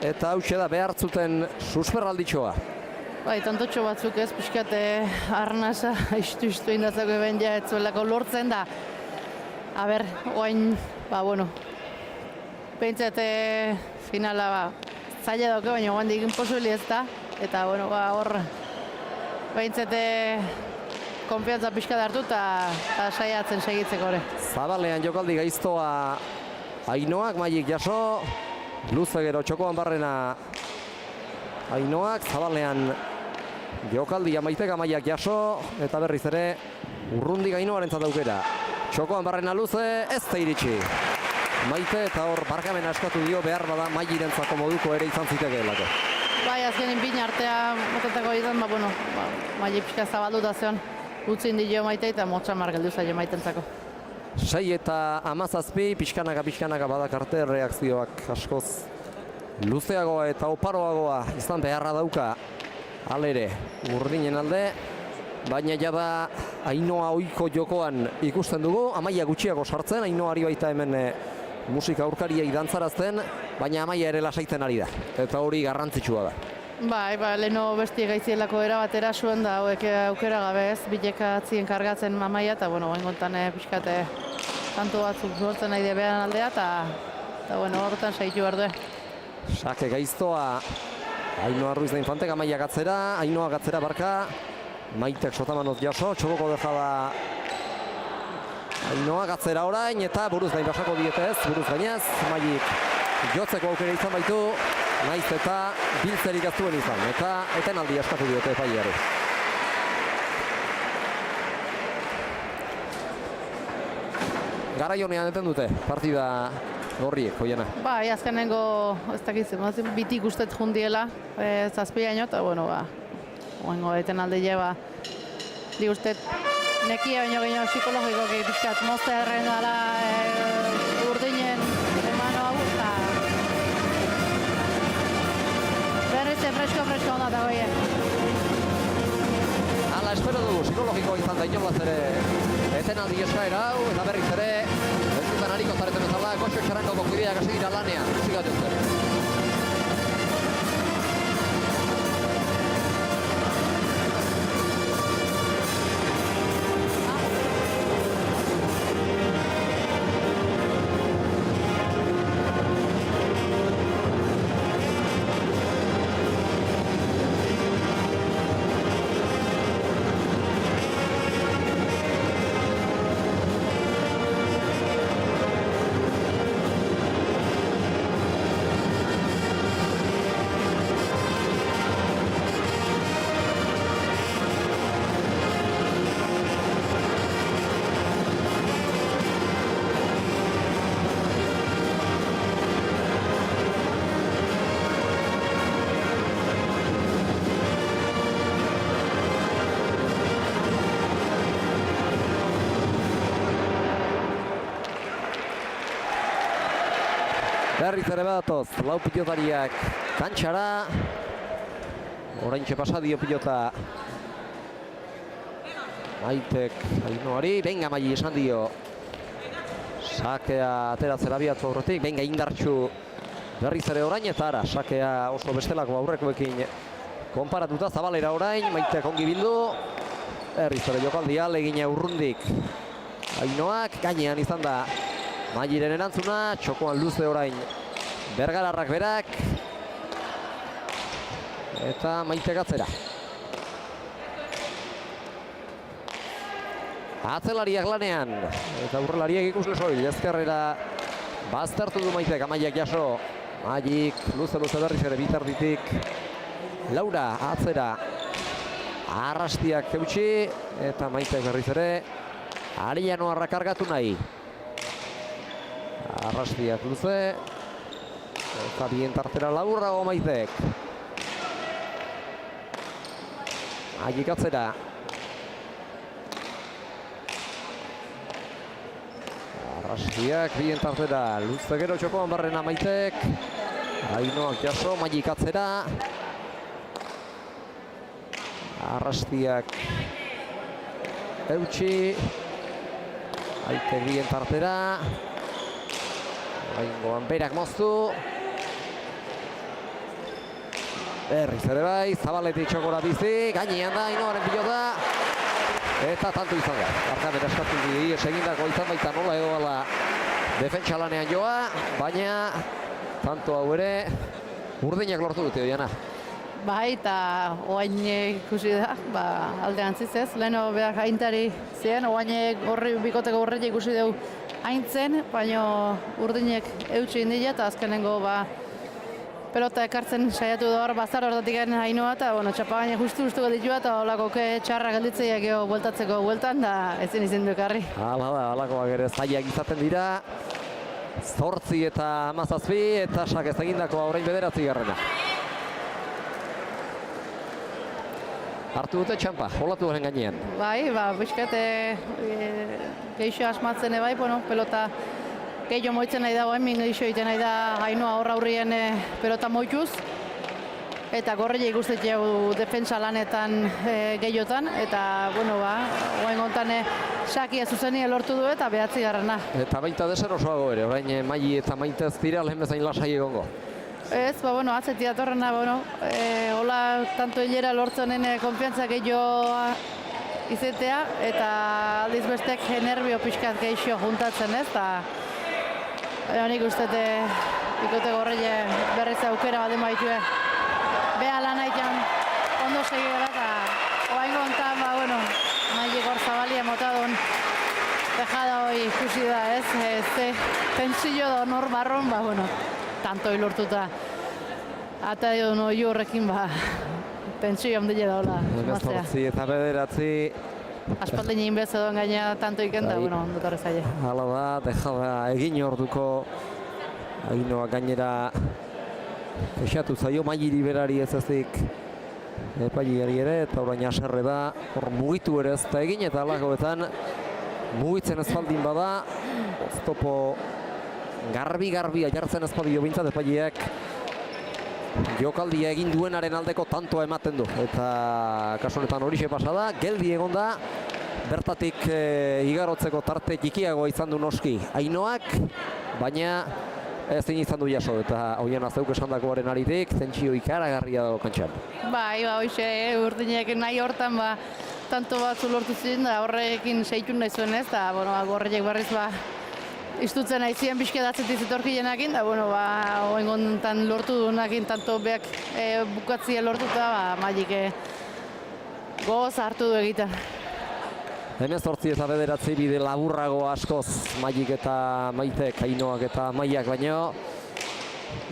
eta hause da behartzuten susperralditxoa. Bai, tantotxo batzuk ez, pixkate arnasa istu indazako eben ja ez zuelako lortzen da. Oain, pentsate finala zaila dauke, baina oain digin posibili ez da. Eta, hor, pentsate konfiantza pixka hartu eta saiatzen segitzeko hori. Zabalean jokaldi gaiztoa Ainhoak, Maiek jaso, luze gero txokoan barrena Ainhoak, Zabalean jokaldia Maitek Amaiak jaso, eta berriz ere urrundik Ainhoarentzat aukera. Txokoan barrena luze, ez da iritsi. Maite eta hor barkamena eskatu dio, behar bada Mairentzako moduko ere izan zitekeelako. Bai, azkenin bin artea motetako izan, Maile pixka zabaldu da zeon, utzin dio Maite eta motxamar geldu zaio Maitentzako. 6 eta 17, pixkanaka badakarte reakzioak askoz luzeagoa eta oparoagoa izan beharra dauka alere urdinen alde, baina jada Ainhoa ohiko jokoan ikusten dugu, Amaia gutxiago sartzen, Ainhoari baita hemen musika aurkariei dantzarazten, baina Amaia ere lasaitzen ari da, eta hori garrantzitsua da. Bai, leheno besti gaitzielako erabatera zuen da, hauek aukera gabe ez, bileka atzien kargatzen Amaia, eta gontan pixkate kantu batzuk lortzen nahi behan aldea, eta horretan saitu behar du. Sake gaiztoa Ainhoa Ruiz de Infantek, Amaia gatzera, Ainhoa gatzera barka, Maitek sotamanoz jaso, txokoko dejada Ainhoa gatzera orain, eta buruz gain basako dietez, buruz gainez, Maiek jotzeko aukera izan baitu, naiz eta biltzerik aztuen izan, eta etenaldi askatu diote epaileari. garaionean eten dute partida gorriek, Oiana. Bai, azkenengo, ez dakit, bitik ustet jundiela, zazpiaino, eta bueno, oengo eten alde lleba, di ustet nekia baino gehiago psikologikoki pixkat mozte erren dala urdinen emano hau, eta berriz fresko onda da goie. Hala, espero dugu, psikologikoa izan da inolaz ere etenaldi eskaera hau, eta berriz ere entzuten hariko zareten bezala, Goxo Txarangoko kudeak hasi dira lanean, zigatu zen. Berriz ere badatoz, lau pilotariak kantxara. Oraintxe pasadio pilota Maitek Ainoari, benga Mai esan dio. Sakea ateratzera biatu aurretik, benga indartxu berriz ere orain eta ara, sakea oso bestelako aurrekoekin konparatuta zabalera orain, Maitek ongi bildu. Berriz ere jokaldia, legina urrundik Ainoak, gainean izan da Mairen erantzuna, txokoan luze orain Bergararrak berak. Eta Maitek atzera. Atzelariak lanean. Eta aurrelariak ikusle soil. Ezkerrera baztertu du Maitek, Amaiak jaso. Maik luze berriz ere bitarditik. Laura atzera. Arrastiak eutxi. Eta Maitek berriz ere Arianoarra kargatu nahi. Arrastiak luze. Eta bien tartera laburrago Maitek. Maik atzera. Arrastiak bien tartera. Luze gero txokoan barrena Maitek. Ainoak jaso, Maik atzera. Arrastiak eutxi. Maitek bien tartera. Oraingoan berak moztu. Berriz ere bai, Zabaletik txokora bizi, gainean da, Ainoaren pilota. Eta tanto izan da. Arkanen eskatu ies egindako izan baita nola edo bala defentsa lanean joa, baina tanto hau ere urdinak lortu dute, Diana. Bai, eta oain ikusi da, alderantziz ez. Leheno behar haintari ziren, oain bikoteko horretik ikusi dugu haintzen, baina urdinek eutxi indila eta azkenengo pelota ekartzen saiatu da hor bazar horretik Ainoa eta txapa baina justu gelditua eta holako txarra gelditzeiak bueltatzeko bueltan da ezin izin du ekarri. Hala da, halakoak ere zaiak izaten dira. 8 eta 17 eta sakez egindako orain 9. Hartu dute txampa, olatu horren gainean. Bai, bizkat geixo asmatzen bai, pelota gehiago moitzen nahi da, hemen geixo egiten nahi da Ainoa horra aurrien pelota moituz. Eta gorreia ikustet jau defensa lanetan gehiotan, eta, oain gontan sakia zuzenia lortu du eta 9. Eta baita deser osoago ere, orain Mai eta Maite ez dira lehen bezain lasai egongo. Ez, atzeti datorrena, hola tanto hilera lortzenen konfiantza gehiago izetea, eta aldiz bestek nervio pixkat gehiago juntatzen ez, eta nik uste bikote gorreia berriz aukera baden baitue. Beha lan haitean ondo segidera eta oain gontan, Maiek hor zabalia motadun tejada hoi ikusi da ez, tensillo da nor barron, tanto hilortuta eta edo horrekin, tensillo ondile da hola. 8 eta 9 Aspaldin egin behaz edoan gaina tanto iken da, bueno, ondo torre zaile. Hala da, dejada egin orduko Ainoa gainera kexatu zaio Maili berari ez ezik epailari ere, eta orain haserre da, hor mugitu ere ez da egin, eta halakoetan mugitzen ez baldin bada, oztopo garbi jartzen ez badio bintzat epaileak jokaldia egin duenaren aldeko tantoa ematen du, eta kasu honetan horixe pasa da, geldi egon da, bertatik igarotzeko tarte txikiagoa izan du noski Ainoak, baina ezin izan du jaso, eta hoian azeuk esandakoaren aritik, tentsio ikaragarria dago kantxan. Bai, hoxe urdinek nahi hortan, tanto batzu lortu ziren, da horrekin seitun nahi zuen ez, eta, bueno, gorriek berriz, istutzen aizien pixke datzetik zitorkilenakin, da, bueno, oengontan lortu duenakin, tanto beak bukatzia lortuta, Mailik goz hartu du egiten. 18 eta 9 bide laburrago askoz Mailik eta Maitek, Ainoak eta Maiak baino.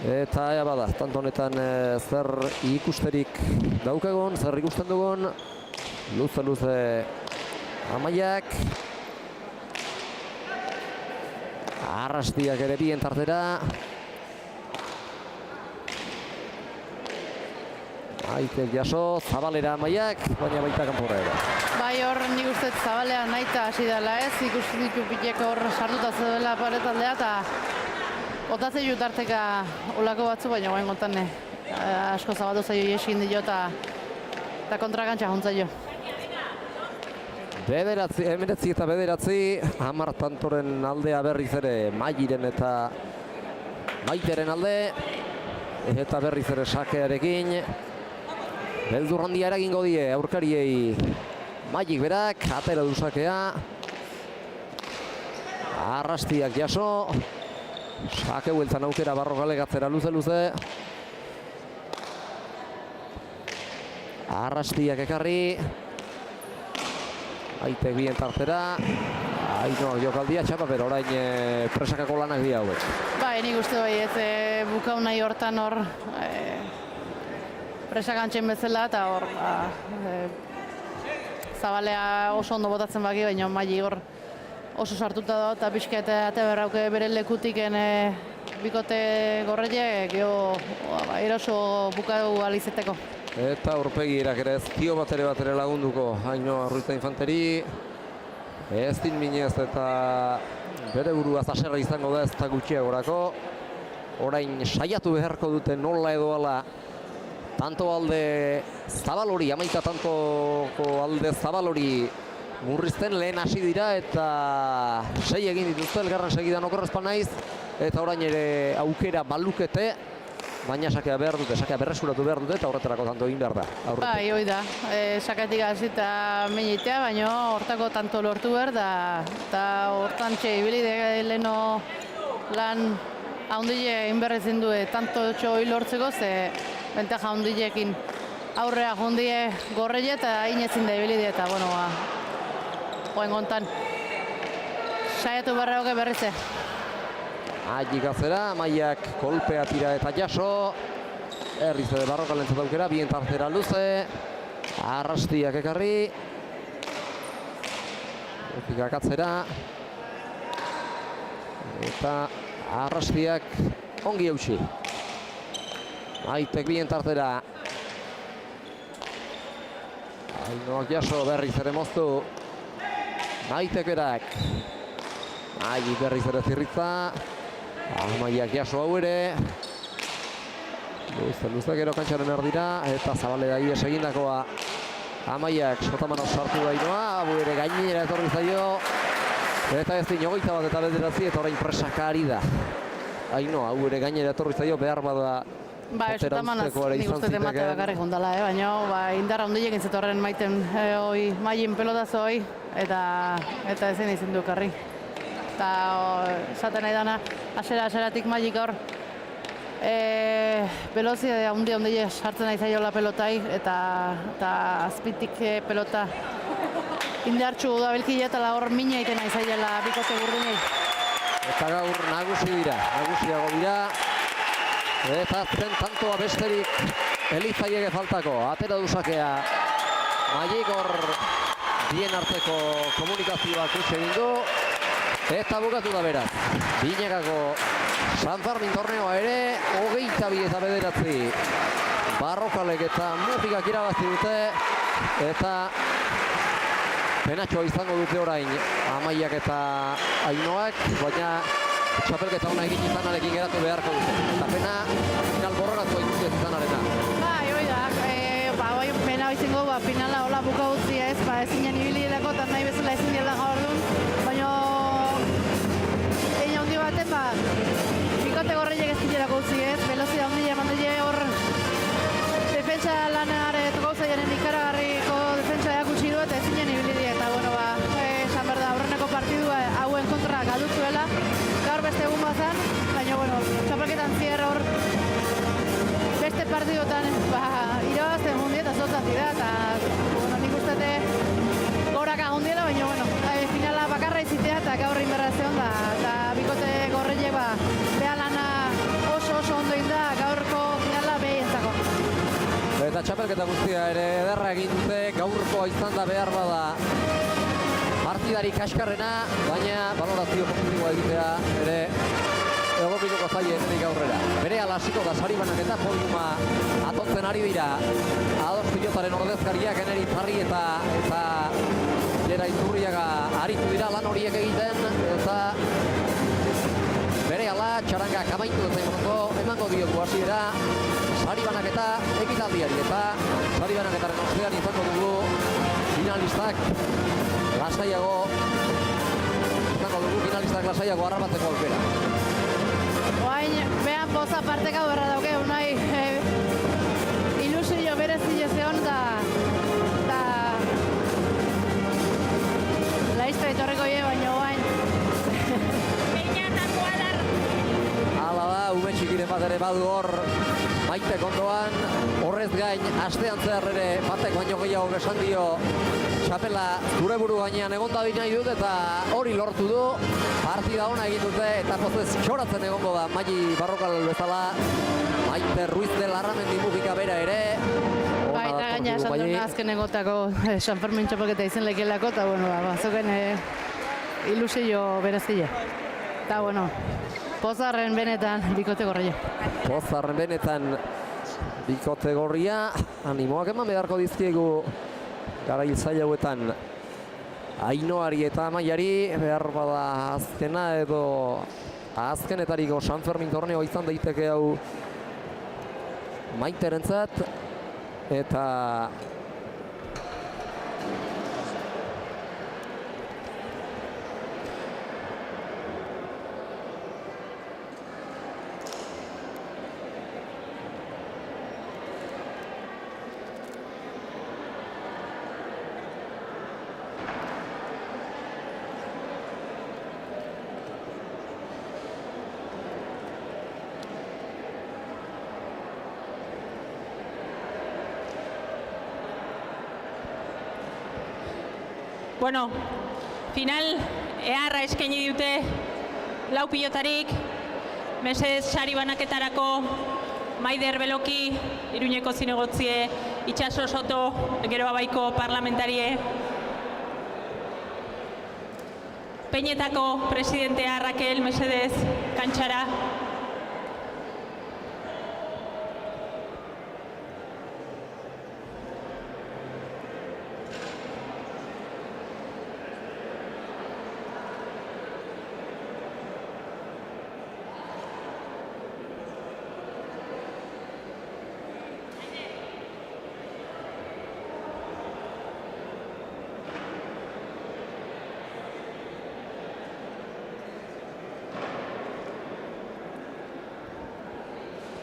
Eta ea bada, tanto honetan zer ikusterik daukagun, zer ikusten dugun. Luze Amaiak. Arrastiak ere bien tartera. Maitek jaso, Zabalera Amaiak, baina baita kanpora ere. Bai, hor nik uste Zabalea nahita hasi dela ez, ikusten ditu pitek hor sartuta zeudela paretaldea, eta botatzen dut arteka olako batzu, baina guain gontan asko zabatu zaio ieskin dio eta kontrakantxa juntza jo. 19 eta 9, 10 tantoren aldea berriz ere Mailiren eta Maiteren alde, eta berriz ere sakearekin. Beldur handia eragingo die aurkariei Mailik berak, atera du sakea. Arrastiak jaso. Sake bueltan aukera Barrogale gatzera luze. Arrastiak ekarri. Aitek bien tartera. Ainoak jokaldia txapa, pero orain presakako lanak dira hauek. Bai, nik uste bai ez bukau nahi hortan hor presakantzen bezala, eta hor Zabalea oso ondo botatzen baki, baina Mailik hor oso sartuta da, eta pixka eta ate berrauke bere lekutiken bikote gorreiek, eroso bukatu alizeteko. Eta aurpegirak ere ez dio bat ere lagunduko Ainoa Arruita Infanteri. Ez din minez eta bere burua zaserra izango da ez da gutxiagorako. Orain saiatu beharko dute nola edo ala tanto alde Zabalori, amaika tantoko alde Zabalori murrizten lehen hasi dira eta 6 egin dituzte, elgarren segidan okorrezpan naiz, eta orain ere aukera balukete, baina sakea behar dute, sakea berreskuratu behar dute, eta horretarako tanto egin behar da. Bai, hoi da, sakatik hasi eta menitea, baina hortako tanto lortu behar da, eta hortan ibili leheno lan haundile inberrezin du, tanto txoi lortzeko, ze bentaja haundileekin aurrea jondie gorreie eta inezin da ibili eta, bueno, oen gontan saiatu barrauke berrize. Mailik atzera, Maiak kolpea tira eta jaso. Erriz ere Barrogalentzat aukera, bien tartera luze. Arrastiak ekarri. Epikak atzera. Eta Arrastiak ongi eutsi. Aitek bien tartera. Ainoak jaso, berriz ere moztu. Aitek berak. Mailik berriz ere zirritza. Amaiak jaso hau ere. Luze gero kantxaren erdira. Eta Zabalera ies egindakoa. Amaiak sotamano sartu da Ainoa. Hau ere gainera etorri zaio. Eta ez din 21 eta 9 eta orain presaka ari da. Ainoa, hau ere gainera etorri zaio behar bada. Ba, sotamanaz nik uste temate bakarrik jundala, baina indarra hundilek entzetorren maiten Mailin pelotazo hoi, eta ezin izin du karri. Eta esaten nahi dana, aseratik Mailik hor velozia hundile sartzen nahi zaiola pelotai, eta azpitik pelota indartxu da belkile eta hor mina iten nahi zaiola bikote burdinei. Eta gaur nagusiago dira. Eta azken tantoa besterik Elizaiege faltako, atera du sakea. Mailik hor bien arteko komunikazioak utxe egin du. Eta bukatu da beraz. Binegako San Fermin torneoa ere, 22-9 Barrokalek eta Mujikak irabazi dute. Eta penatxoa izango dute orain Amaiak eta Ainoak, baina txapelketa ona egin izanarekin geratu beharko dute. Eta pena final borroratua ikusi izanarena. Bai, hoi da, pena izango finala hola buka utzi ez, ezinen ibili edako eta nahi bezala ezin dela gaur duen, baina egin handi baten, bikote gorreiek ez dinelako utzi ez, velozia handi eman dile hor defentsa lanare gauza jaren ikaragarriko defentsa eakutsi du eta ezinen ibili die, eta bueno, esan behar da, aurreneko partidua hauen kontra galduzuela, gaur beste egun bazan, baina bueno, txapelketan zier hor beste partidotan irabazten mundi eta zotzati da, eta bueno, nik ustete goraka gundiela, baina bueno, finala bakarra izitea eta gaur inberra zeon da, eta bikote gorreiek behar lana oso ondo inda gaurko finala behientzako. Eta txapelketa guztia ere ederra egin dute, gaurkoa izan da behar bada partidari kaskarrena, baina valorazio positiboa egitea ere egokituko zaie hemendik aurrera. Berehala hasiko da sari banaketa, podiuma atontzen ari dira Ados Pilotaren ordezkariak Eneri Tarri eta Jera Iturriaga aritu dira lan horiek egiten, eta berehala txarangak amaitu dut emango diogu hasiera sari banaketa ekitaldiari, eta sari banaketaren ostean izango dugu finalistak lasaiago harrapatzeko aukera. Oain, behan poza parteka berra dauke, unai ilusio berezile zeon da laizta etorreko je, baina oain. Hala da, ume txikiren bat ere badu hor Maitek ondoan, horrez gain astean zehar ere batek baino gehiago esan dio txapela zure buru gainean egon da nahi dut, eta hori lortu du. Partida ona egin dute eta pozez txoratzen egongo da Maili Barrokal bezala. Maite Ruiz de Larramendi Mujika bera ere. Bai, eta gaina esan duen azken egotako San Fermin txapelketa izen lekelako, eta bueno, bazoken ilusio berezile. Eta bueno, pozarren benetan bikote gorria. Pozarren benetan bikote gorria, animoak eman beharko dizkiegu garail zaila hauetan Ainoari eta Amaiari, behar bada azkena edo azkenetariko San Fermin torneo izan daiteke hau Maiterentzat, eta Bueno, final eharra eskaini dute lau pilotarik, mesedez sari banaketarako Maider Beloki, Iruñeko zinegotzie, Itxaso Soto, gero Abaiko parlamentarie, Peñetako presidentea Raquel, mesedez kantxara.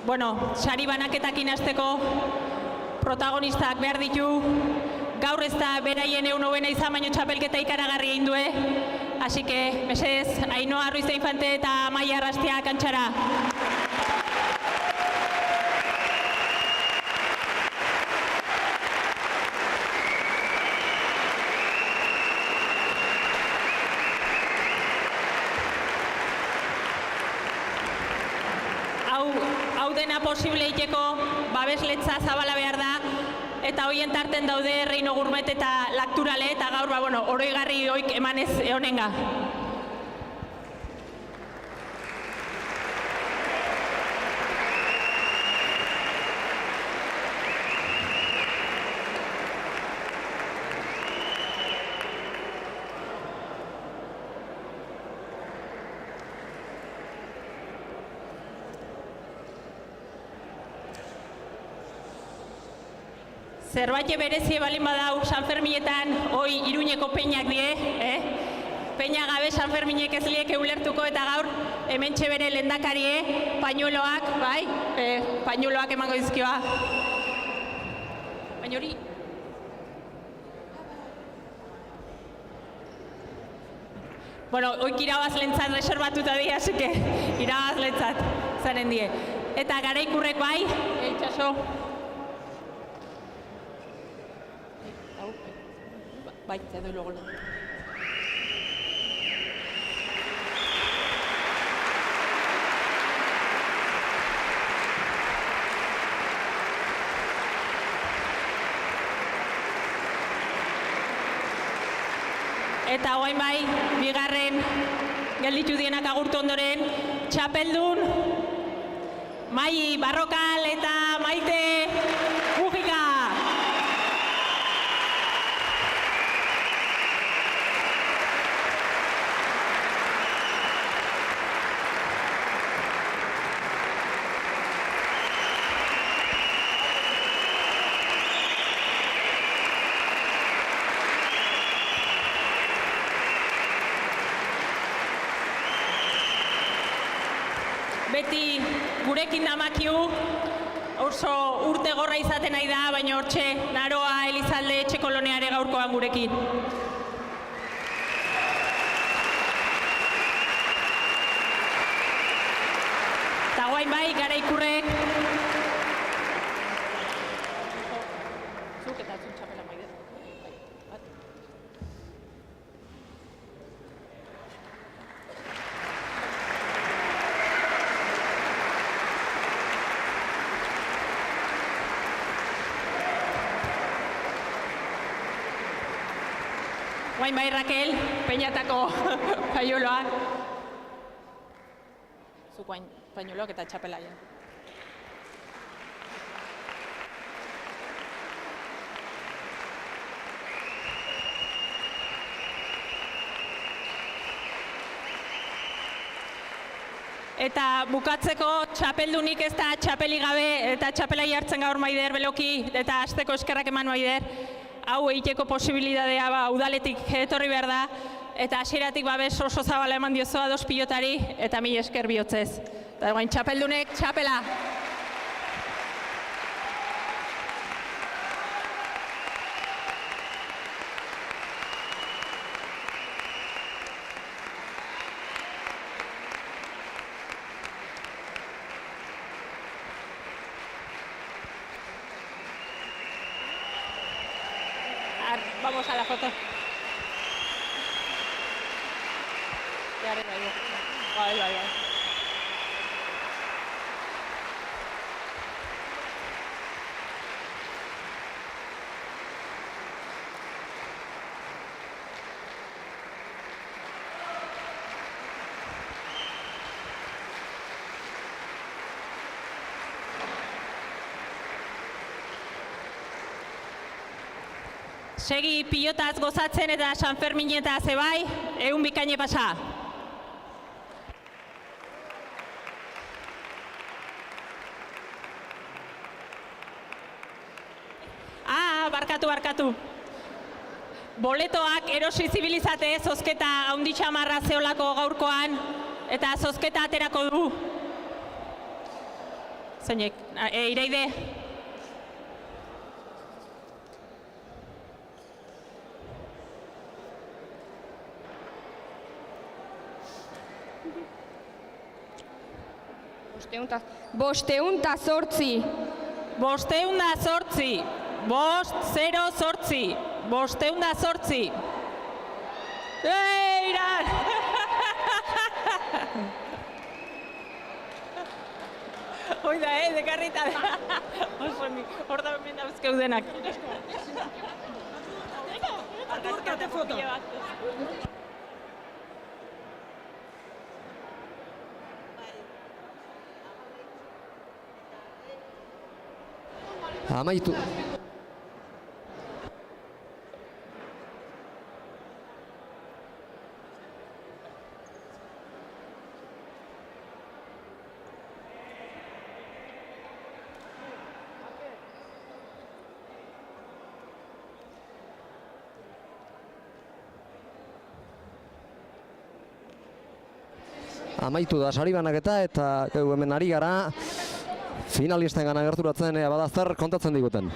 Bueno, sari banaketakin hasteko protagonistak behar ditu. Gaur ez da beraien eunobena izan, baino txapelketa ikaragarri egin due. Así que, mesedez, Ainoa Ruiz de Infante eta Amaia Arrastia kantxara. Hau dena posible iteko babesletza zabala behar da, eta hoien tarten daude Reino Gourmet eta Lakturale, eta gaur, oroigarri hoik emanez honenga. Zerbait berezie balin badau San Ferminetan, hoi Iruñeko peinak die, peina gabe San Ferminek ez lieke ulertuko, eta gaur hementxe bere lehendakarie, pañueloak, bai, pañueloak emango dizkioa. Baina hori... Hoik irabazlentzat reserbatuta di, así que irabazlentzat zanen die. Eta Garaikurrek bai, itxaso. Bai, te doy luego. Eta orain bai, bigarren gelditu dienak agurtu ondoren, txapeldun Mai Barrokal eta Maite Mujika. Beti gurekin damakiu, oso urte gorra izaten nahi da, baina hortxe Naroa Elizalde etxekoloneare gaurkoan gurekin. Eta guain bai, Garaikurrek. Zuk eta zun txapela maide. Guain bai, Raquel, peinatako pañueloak. Zuk guain pañueloak eta txapela ja. Eta bukatzeko txapeldunik ez da txapeli gabe eta txapela jartzen gaur Maider Beloki eta hasteko eskerrak eman Maider. Hau egiteko posibilitatea udaletik etorri behar da, eta hasieratik babes oso zabala eman diozoa 2 pilotari, eta mila esker bihotzez. Eta guain txapeldunek, txapela! Vamos a la foto. Bai. Segi pilotaz gozatzen eta San Ferminetaz ebai, egun bikaine pasa. Barkatu. Boletoak erosi zibilizate zozketa haunditxa marra zeolako gaurkoan, eta zozketa aterako du. Zeinek, Iraide. Bosteunta zortzi. 508. Eiran! Hoi da, dekarrita da. Oso ni, hor da hemen dauzkeudenak. Arkatzkate foto. Amaitu. Amaitu da sari banaketa eta hemen ari gara finalisten gana gerturatzen bada zer kontatzen diguten.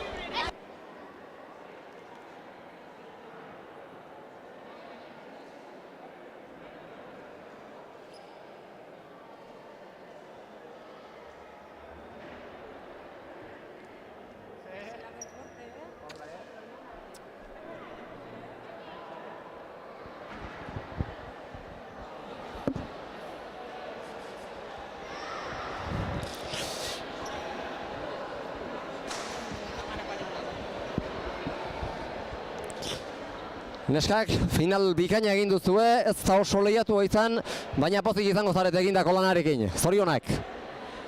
Neskak, final bikaina egin duzue, ez da oso lehiatu izan, baina pozik izango zarete egindako lanarekin. Zorionak.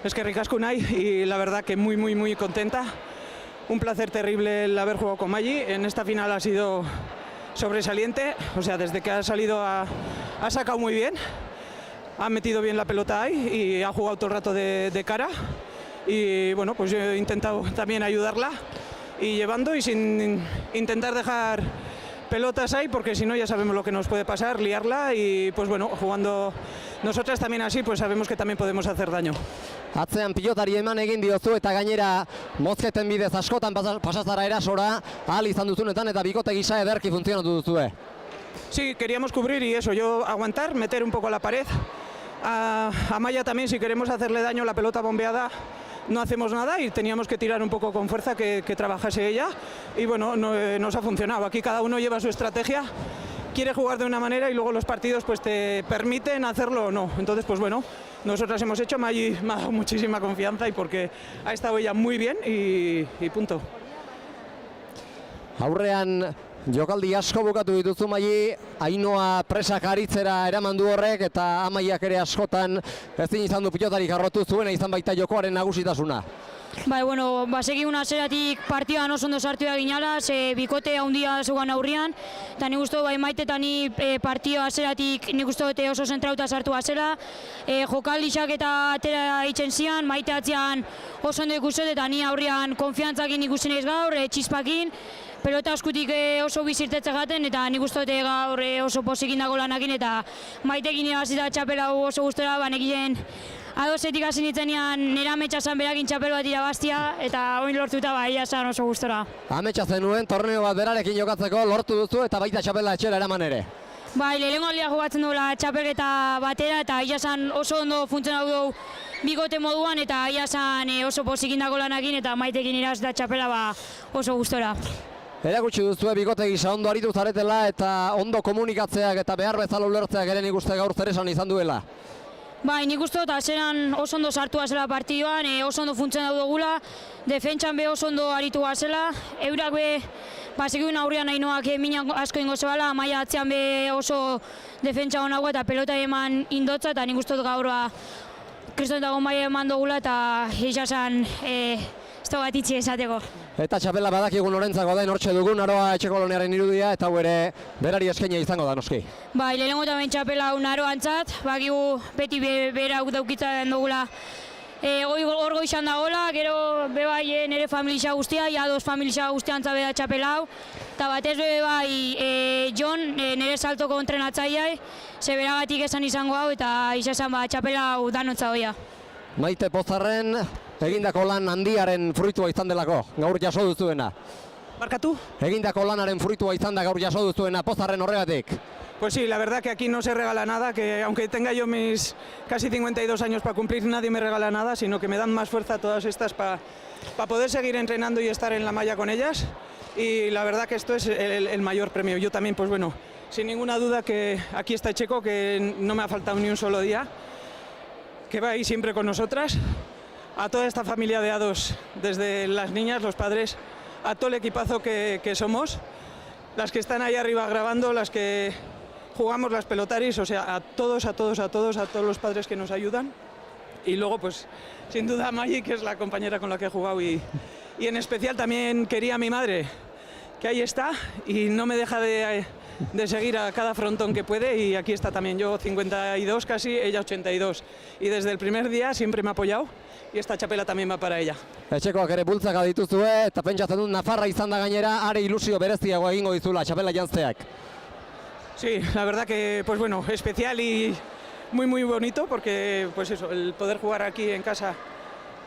Eskerrik asko nahi, y la verdad que muy contenta. Un placer terrible el haber jugado con Maggi. En esta final ha sido sobresaliente, o sea, desde que ha salido ha sacado muy bien, ha metido bien la pelota ahí y ha jugado todo el rato de cara. Y bueno, pues yo he intentado también ayudarla y llevando y sin intentar dejar pelotas ahí, porque si no ya sabemos lo que nos puede pasar, liarla, y pues bueno, jugando nosotras también así, pues sabemos que también podemos hacer daño. Atzean pilotari eman egin diozu eta gainera mozketen bidez askotan pasazara erasora ahal izan duzunetan eta bikote gisa ederki funtzionatu duzue. Sí, queríamos cubrir y eso, yo aguantar, meter un poco a la pared. A Maya también, si queremos hacerle daño, la pelota bombeada no hacemos nada y teníamos que tirar un poco con fuerza que trabajase ella, y bueno, nos ha funcionado. Aquí cada uno lleva su estrategia, quiere jugar de una manera y luego los partidos pues te permiten hacerlo o no. Entonces pues bueno, nosotras hemos hecho, Maggi me ha dado muchísima confianza y porque ha estado ella muy bien y punto. Aurrean jokaldi asko bukatu dituzu Maggi, Ainoa presak aritzera eraman du horrek eta Amaiak ere askotan ezin izan du pilotarik arrotu zuena izan baita jokoaren nagusitasuna. Bai, bueno, segigun hasieratik partidan oso ondo sartu da ginala, bikote handia zugan aurrian, eta nik uste bai Maite eta ni partio hasieratik nik uste oso zentrauta sartu zela, jokaldixak eta atera itzen zian, Maite atzean oso ondo ikusten eta ni aurrian konfiantzakin ikusten ez gaur, txispakin, pelota eskutik oso bizirtetze gaten, eta nik uste gaur oso posikin dago lanakin, eta Maitekin irabazita txapela oso gustora, banekien adosetik hasi nitzenean nire ametsa zan berakin txapel bat irabaztia, eta oin lortuta ia zan oso gustora. Ametsa zenuen torneo bat berarekin jokatzeko lortu duzu eta baita txapela etxera eraman ere. Bai, lehenengo aldia jokatzen duela txapelketa batera, eta ia zan oso ondo funtzionatu dugu bikote moduan, eta ia zan oso posikin dago lanakin, eta Maitekin irabazita txapela oso gustora. Erakutsi duzue bikote gisa ondo aritu zaretela eta ondo komunikatzeak eta behar bezala ulertzeak ere nik uste gaur zeresan izan duela. Bai, nik uste dut azeran oso ondo sartu zela partidioan, oso ondo funtzionatu dugula, defentsan be oso ondo aritu zela, eurak be segiun aurrean Ainoak minak asko ingo zebala, Maia atzean be oso defentsa honago eta pelota eman indotza, eta nik uste dut gaur kriston dago Maia eman dugula eta izazan ez da bat itxi esateko. Eta txapela badakigu norentzako den hortxe dugun, Aroa Etxekolonearen irudia, eta hau ere berari eskaina izango da noski. Bai, lehenengo eta behin txapela Aroantzat, bakigu beti bera daukitzen dugula hor goizan dagoela, gero bebai nire familia guztia, ja dos familia guztiantza beda txapela hau, eta batez bai Jon nire saltoko entrenatzaileai, ze beragatik esan izango hau, eta izan txapela hau danotza hoia. Maite Pozarren egindako lan handiaren fruitua izan delako, gaur jaso duzuena. Barkatu? Egindako lanaren fruitua izan da gaur jaso duzuena Pozarren horregatik. Pues sí, la verdad que aquí no se regala nada, que aunque tenga yo mis casi 52 años para cumplir, nadie me regala nada, sino que me dan más fuerza todas estas para poder seguir entrenando y estar en la malla con ellas. Y la verdad que esto es el mayor premio. Yo también, pues bueno, sin ninguna duda que aquí está Checo, que no me ha faltado ni un solo día, que va ahí siempre con nosotras. a toda esta familia de A2, desde las niñas, los padres, a todo el equipazo que somos, las que están ahí arriba grabando, las que jugamos las pelotaris, o sea, a todos los padres que nos ayudan. Y luego, pues, sin duda a Maggi, que es la compañera con la que he jugado, y en especial también quería a mi madre, que ahí está, y no me deja de seguir a cada frontón que puede, y aquí está también, yo 52 casi, ella 82. Y desde el primer día siempre me ha apoyado, y esta txapela también va para ella. Etxekoak ere bultzaka dituzue, eta pentsatzen dut Nafarra izan da gainera, are ilusio bereziago egingo dizula txapela janzteak. Sí, la verdad que, pues bueno, especial y muy bonito, porque pues eso, el poder jugar aquí en casa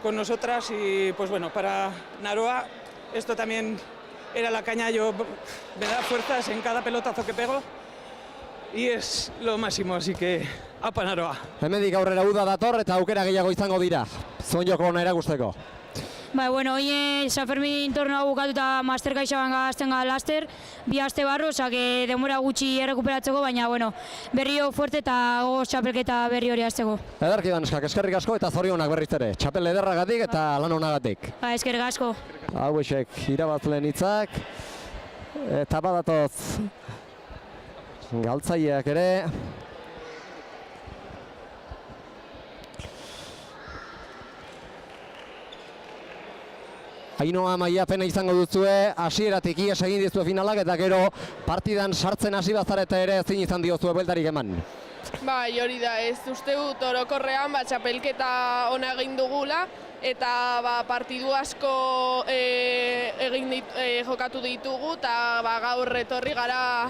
con nosotras, y pues bueno, para Naroa esto también era la caña, me da fuerzas en cada pelotazo que pego y es lo máximo, así que apa Naroa. Hemendik aurrera uda dator eta aukera gehiago izango dira, zon joko ona erakusteko. Bueno, hoy San Fermín torneo bukatuta master gaixaban gazten laster, 2 aste barru, que demora gutxi errekuperatzeko, baina bueno, berrio fuerte eta gogoz txapelketa berri hori hasteko. Ederki daneskak, eskerrik asko eta zorionak berriz ere. Txapel ederragatik eta lan onagatik. Eskerrik asko. Hauexek irabazleen hitzak eta badatoz galtzaileak ere. Ainhoa Amaia pena izango duzue, hasieratik ihes egin dizue finalak eta gero partidan sartzen hasi bazarete ere ezin izan diozue bueltarik eman. Bai, hori da, ez uste dut orokorrean txapelketa ona egin dugula eta partidu asko jokatu ditugu eta gaur etorri gara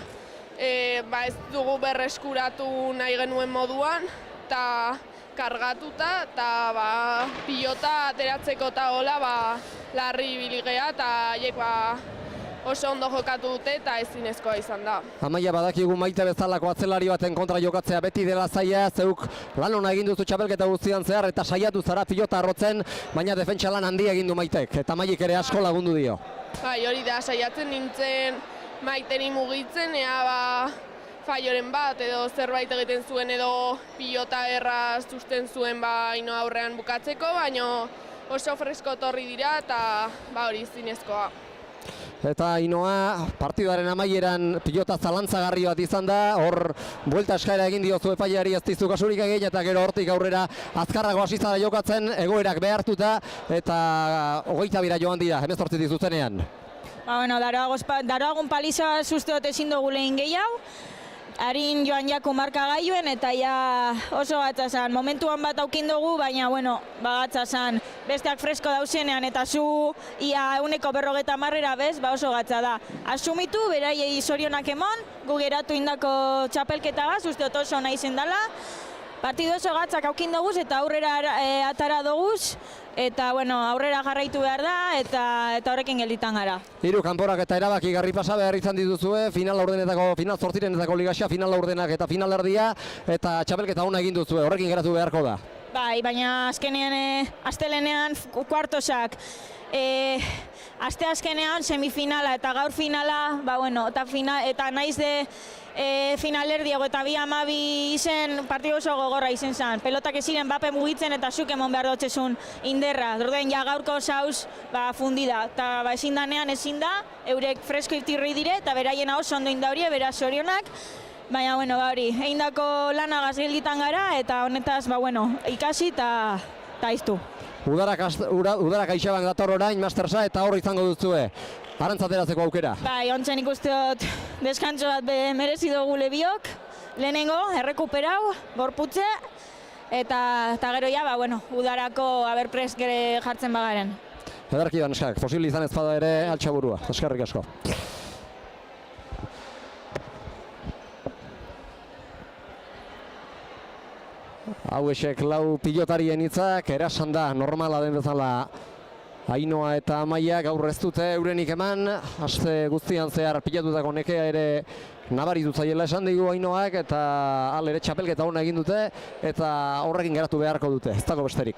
ez dugu berreskuratu nahi genuen moduan eta kargatuta eta pilota ateratzeko eta hola larri biligea eta haiek oso ondo jokatu dute eta ezinezkoa izan da. Amaia, badakigu Maite bezalako atzelari baten kontra jokatzea beti dela zaila, zeuk lan ona egin duzu txapelketa guztian zehar eta saiatu zara pilota arrotzen, baina defentsa lan handia egin du Maitek eta Maiek ere asko lagundu dio. Bai, hori da, saiatzen nintzen Maiteri mugitzen, ea faioren bat edo zerbait egiten zuen edo pilota erraz susten zuen Ainhoa aurrean bukatzeko, baina oso fresko torri dira eta hori zinezkoa. Eta Ainhoa partidaren amaieran pilota zalantzagarri bat izan da, hor buelta eskaera egin diozu epaileari ez dizu kasurik egin eta gero hortik aurrera azkarrago hasi zara jokatzen, egoerak behartuta eta 22 joan dira, 18 dizuzenean. Daroagun paliza susteot ezin dugu lehen gehiago, harin joan jako markagailuen eta oso gatza zan. Momentuan bat aukin dugu, baina gatza zan. Besteak fresko dauzenean eta zu ia 150 bez, oso gatza da. Asumitu, beraiei zorionak emon, gu geratu indako txapelketagaz, usteot oso nahi zendala. Partidu oso gatzak aukin dugu eta aurrera atara duguz, eta aurrera jarraitu behar da eta horrekin gelditan gara. 3 kanporak eta erabaki garri pasa behar izan dituzue, final 8renetako ligaxia, final laurdenak eta final erdia, eta txapelketa ona egin duzue, horrekin geratu beharko da. Bai, baina azkenean, astelenean kuartosak, aste azkenean semifinala eta gaur finala, eta naiz de finalerdiago eta 2-12 izen partidu oso gogorra izen zen. Pelotak eziren bape mugitzen eta zuk emon behar dotzezun inderra. Dorden gaurko zauz fundida. Eta ezin danean ezin da, eurek fresko irtirri dire eta beraiena oso ondo indaurie, beraz zorionak. Baina, hori, eindako lanagaz gelditan gara eta honetaz, ikasi eta iztu. Udarak aixaban dator orain, Mastersa, eta hor izango duzue. Arantzateratzeko aukera. Bai, ontzen ikusteot deskantzo bat merezi dugu lebiok. Lehenengo, errekuperau, gorputze, eta gero udarako aberprest gere jartzen bagaren. Ederki da, neskak, posible izan ez bada ere altxaburua. Eskerrik asko. Hauexek lau pilotarien hitzak, erasan da, normala den bezala Ainhoa eta Amaia gaur ez dute eurenik eman, aste guztian zehar pilatutako nekea ere nabaritu zaiela esan digu Ainhoak eta ere txapelketa ona egin dute eta horrekin geratu beharko dute, ez dago besterik.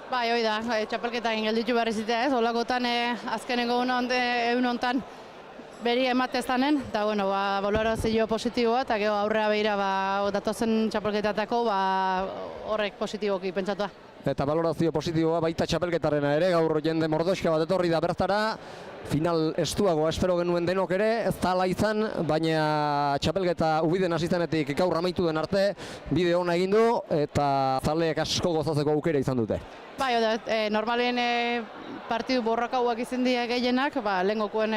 Bai, hoi da, txapelketa egin gelditu behar izitea ez, holakotan azkenengo egun hontan beri emateztanen, eta balorazio positiboa, eta gero aurrera behira datozen txapelketatako horrek positiboki pentsatua. Eta balorazio positiboa baita txapelketarena ere, gaur jende mordoska bat etorri da bertara. Final estuagoa espero genuen denok ere, ez da ala izan, baina txapelketa ubiden hasi zenetik gaur amaitu den arte, bide ona egin du eta zaleek asko gozatzeko aukera izan dute. Bai, normalien partidu borrokauak izan dira gehienak, lehengokuen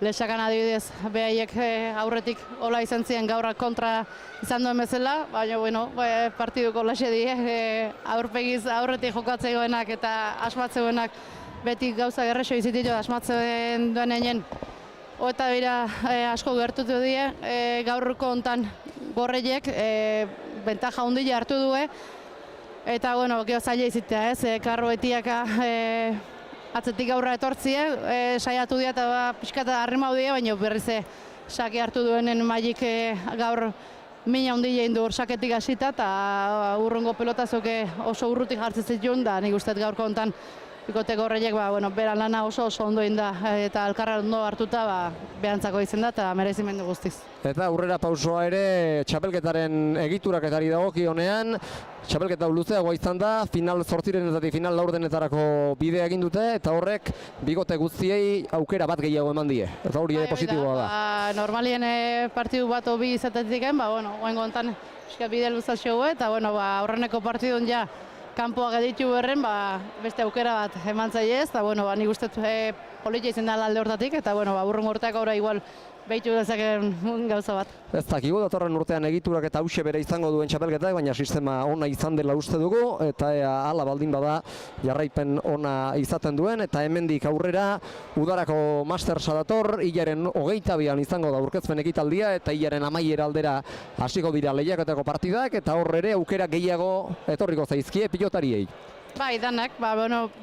Lesakan adibidez behaiek aurretik hola izan ziren gaurrak kontra izan duen bezala, baina partiduko lase die, aurretik jokatzegoenak eta asmatzeuenak beti gauza gerrexo izititu asmatzen duen egin. Eta bera asko gertutu die, gaurko hontan gorreiek bentaja hundila hartu due, eta geho zaila izitea ez, karroetiaka atzetik gaurra etortzie, saiatu dira eta pixkata harrimau dira, baina berriz sake hartu duenen maik gaur mina hundile indu saketik hasita eta urrungo pelotazoke oso urrutik jartzen zituen, da nik uste gaurko hontan bikote gorreiek beran lana oso ondo inda eta alkarra ondo hartuta behantzako izan da eta merezimendu guztiz. Eta aurrera pausoa ere txapelketaren egituraketari dagokionean, txapelketa luzeagoa izan da, final 8renetatik final 4denetarako bidea egin dute eta horrek bigote guztiei aukera bat gehiago eman die. Eta hori ere positiboa da. Normalien partidu bat hobi izatetik, oengo hontan bide luzazio eta aurreneko partidun ja kanpoa geditu berren, beste aukera bat eman zailez, eta nik uste politia izan da alde hortatik, eta urrungo urteak aurra igual behitu dezaken gauza bat. Ez dakigu datorren urtean egiturak eta hause bere izango duen txapelketak, baina sistema ona izan dela uste dugu, eta hala baldin bada jarraipen ona izaten duen, eta hemendik aurrera udarako mastersa dator, hilaren 22an izango da aurkezpen ekitaldia, eta hilaren amaiera aldera hasiko dira lehiaketako partidak, eta hor ere aukera gehiago etorriko zaizkie pilotariei. Bai, danak,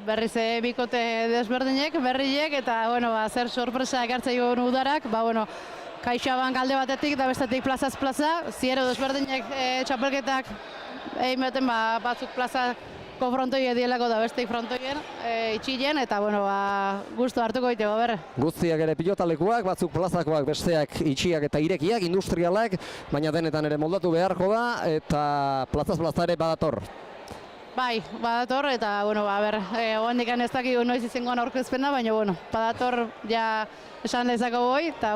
berriz bikote desberdinek, berriek, eta zer sorpresa ekartzea egon udarak, kaixaban alde batetik eta bestetik plazaz plaza, ziero desberdinek txapelketak egin beten batzuk plazako frontoie dielako da besteik frontoien itxien, eta gustu hartuko ditego berre. Guztiak ere pilotalekuak, batzuk plazakoak, besteak itxiak eta irekiak, industrialak, baina denetan ere moldatu beharko da, eta plazaz plaza ere badator. Bai, badator, eta, oandik ez dakigu noiz izangoan aurkezpena, baina, badator, ja, esan lezako boi, eta,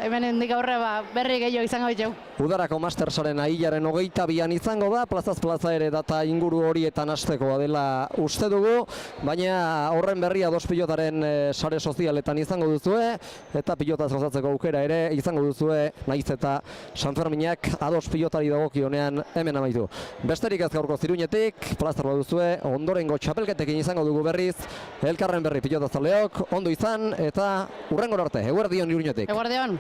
hemen hendik aurre, berri gehiago izango diteu. Udarako Mastersaren hilaren 22an izango da, plazaz plaza ere data inguru horietan hastekoa dela uste dugu, baina horren berria dos pilotaren sare sozialetan izango duzue, eta pilotaz gozatzeko aukera ere izango duzue, naiz eta Sanferminak ados pilotari dagokionean hemen amaitu. Besterik ez gaurko Ziruñetik, plazar baduzue, ondorengo txapelketekin izango dugu berriz, elkarren berri pilotazaleok, ondo izan, eta hurrengor arte, eguerdion Iruñetik. Eguerdion.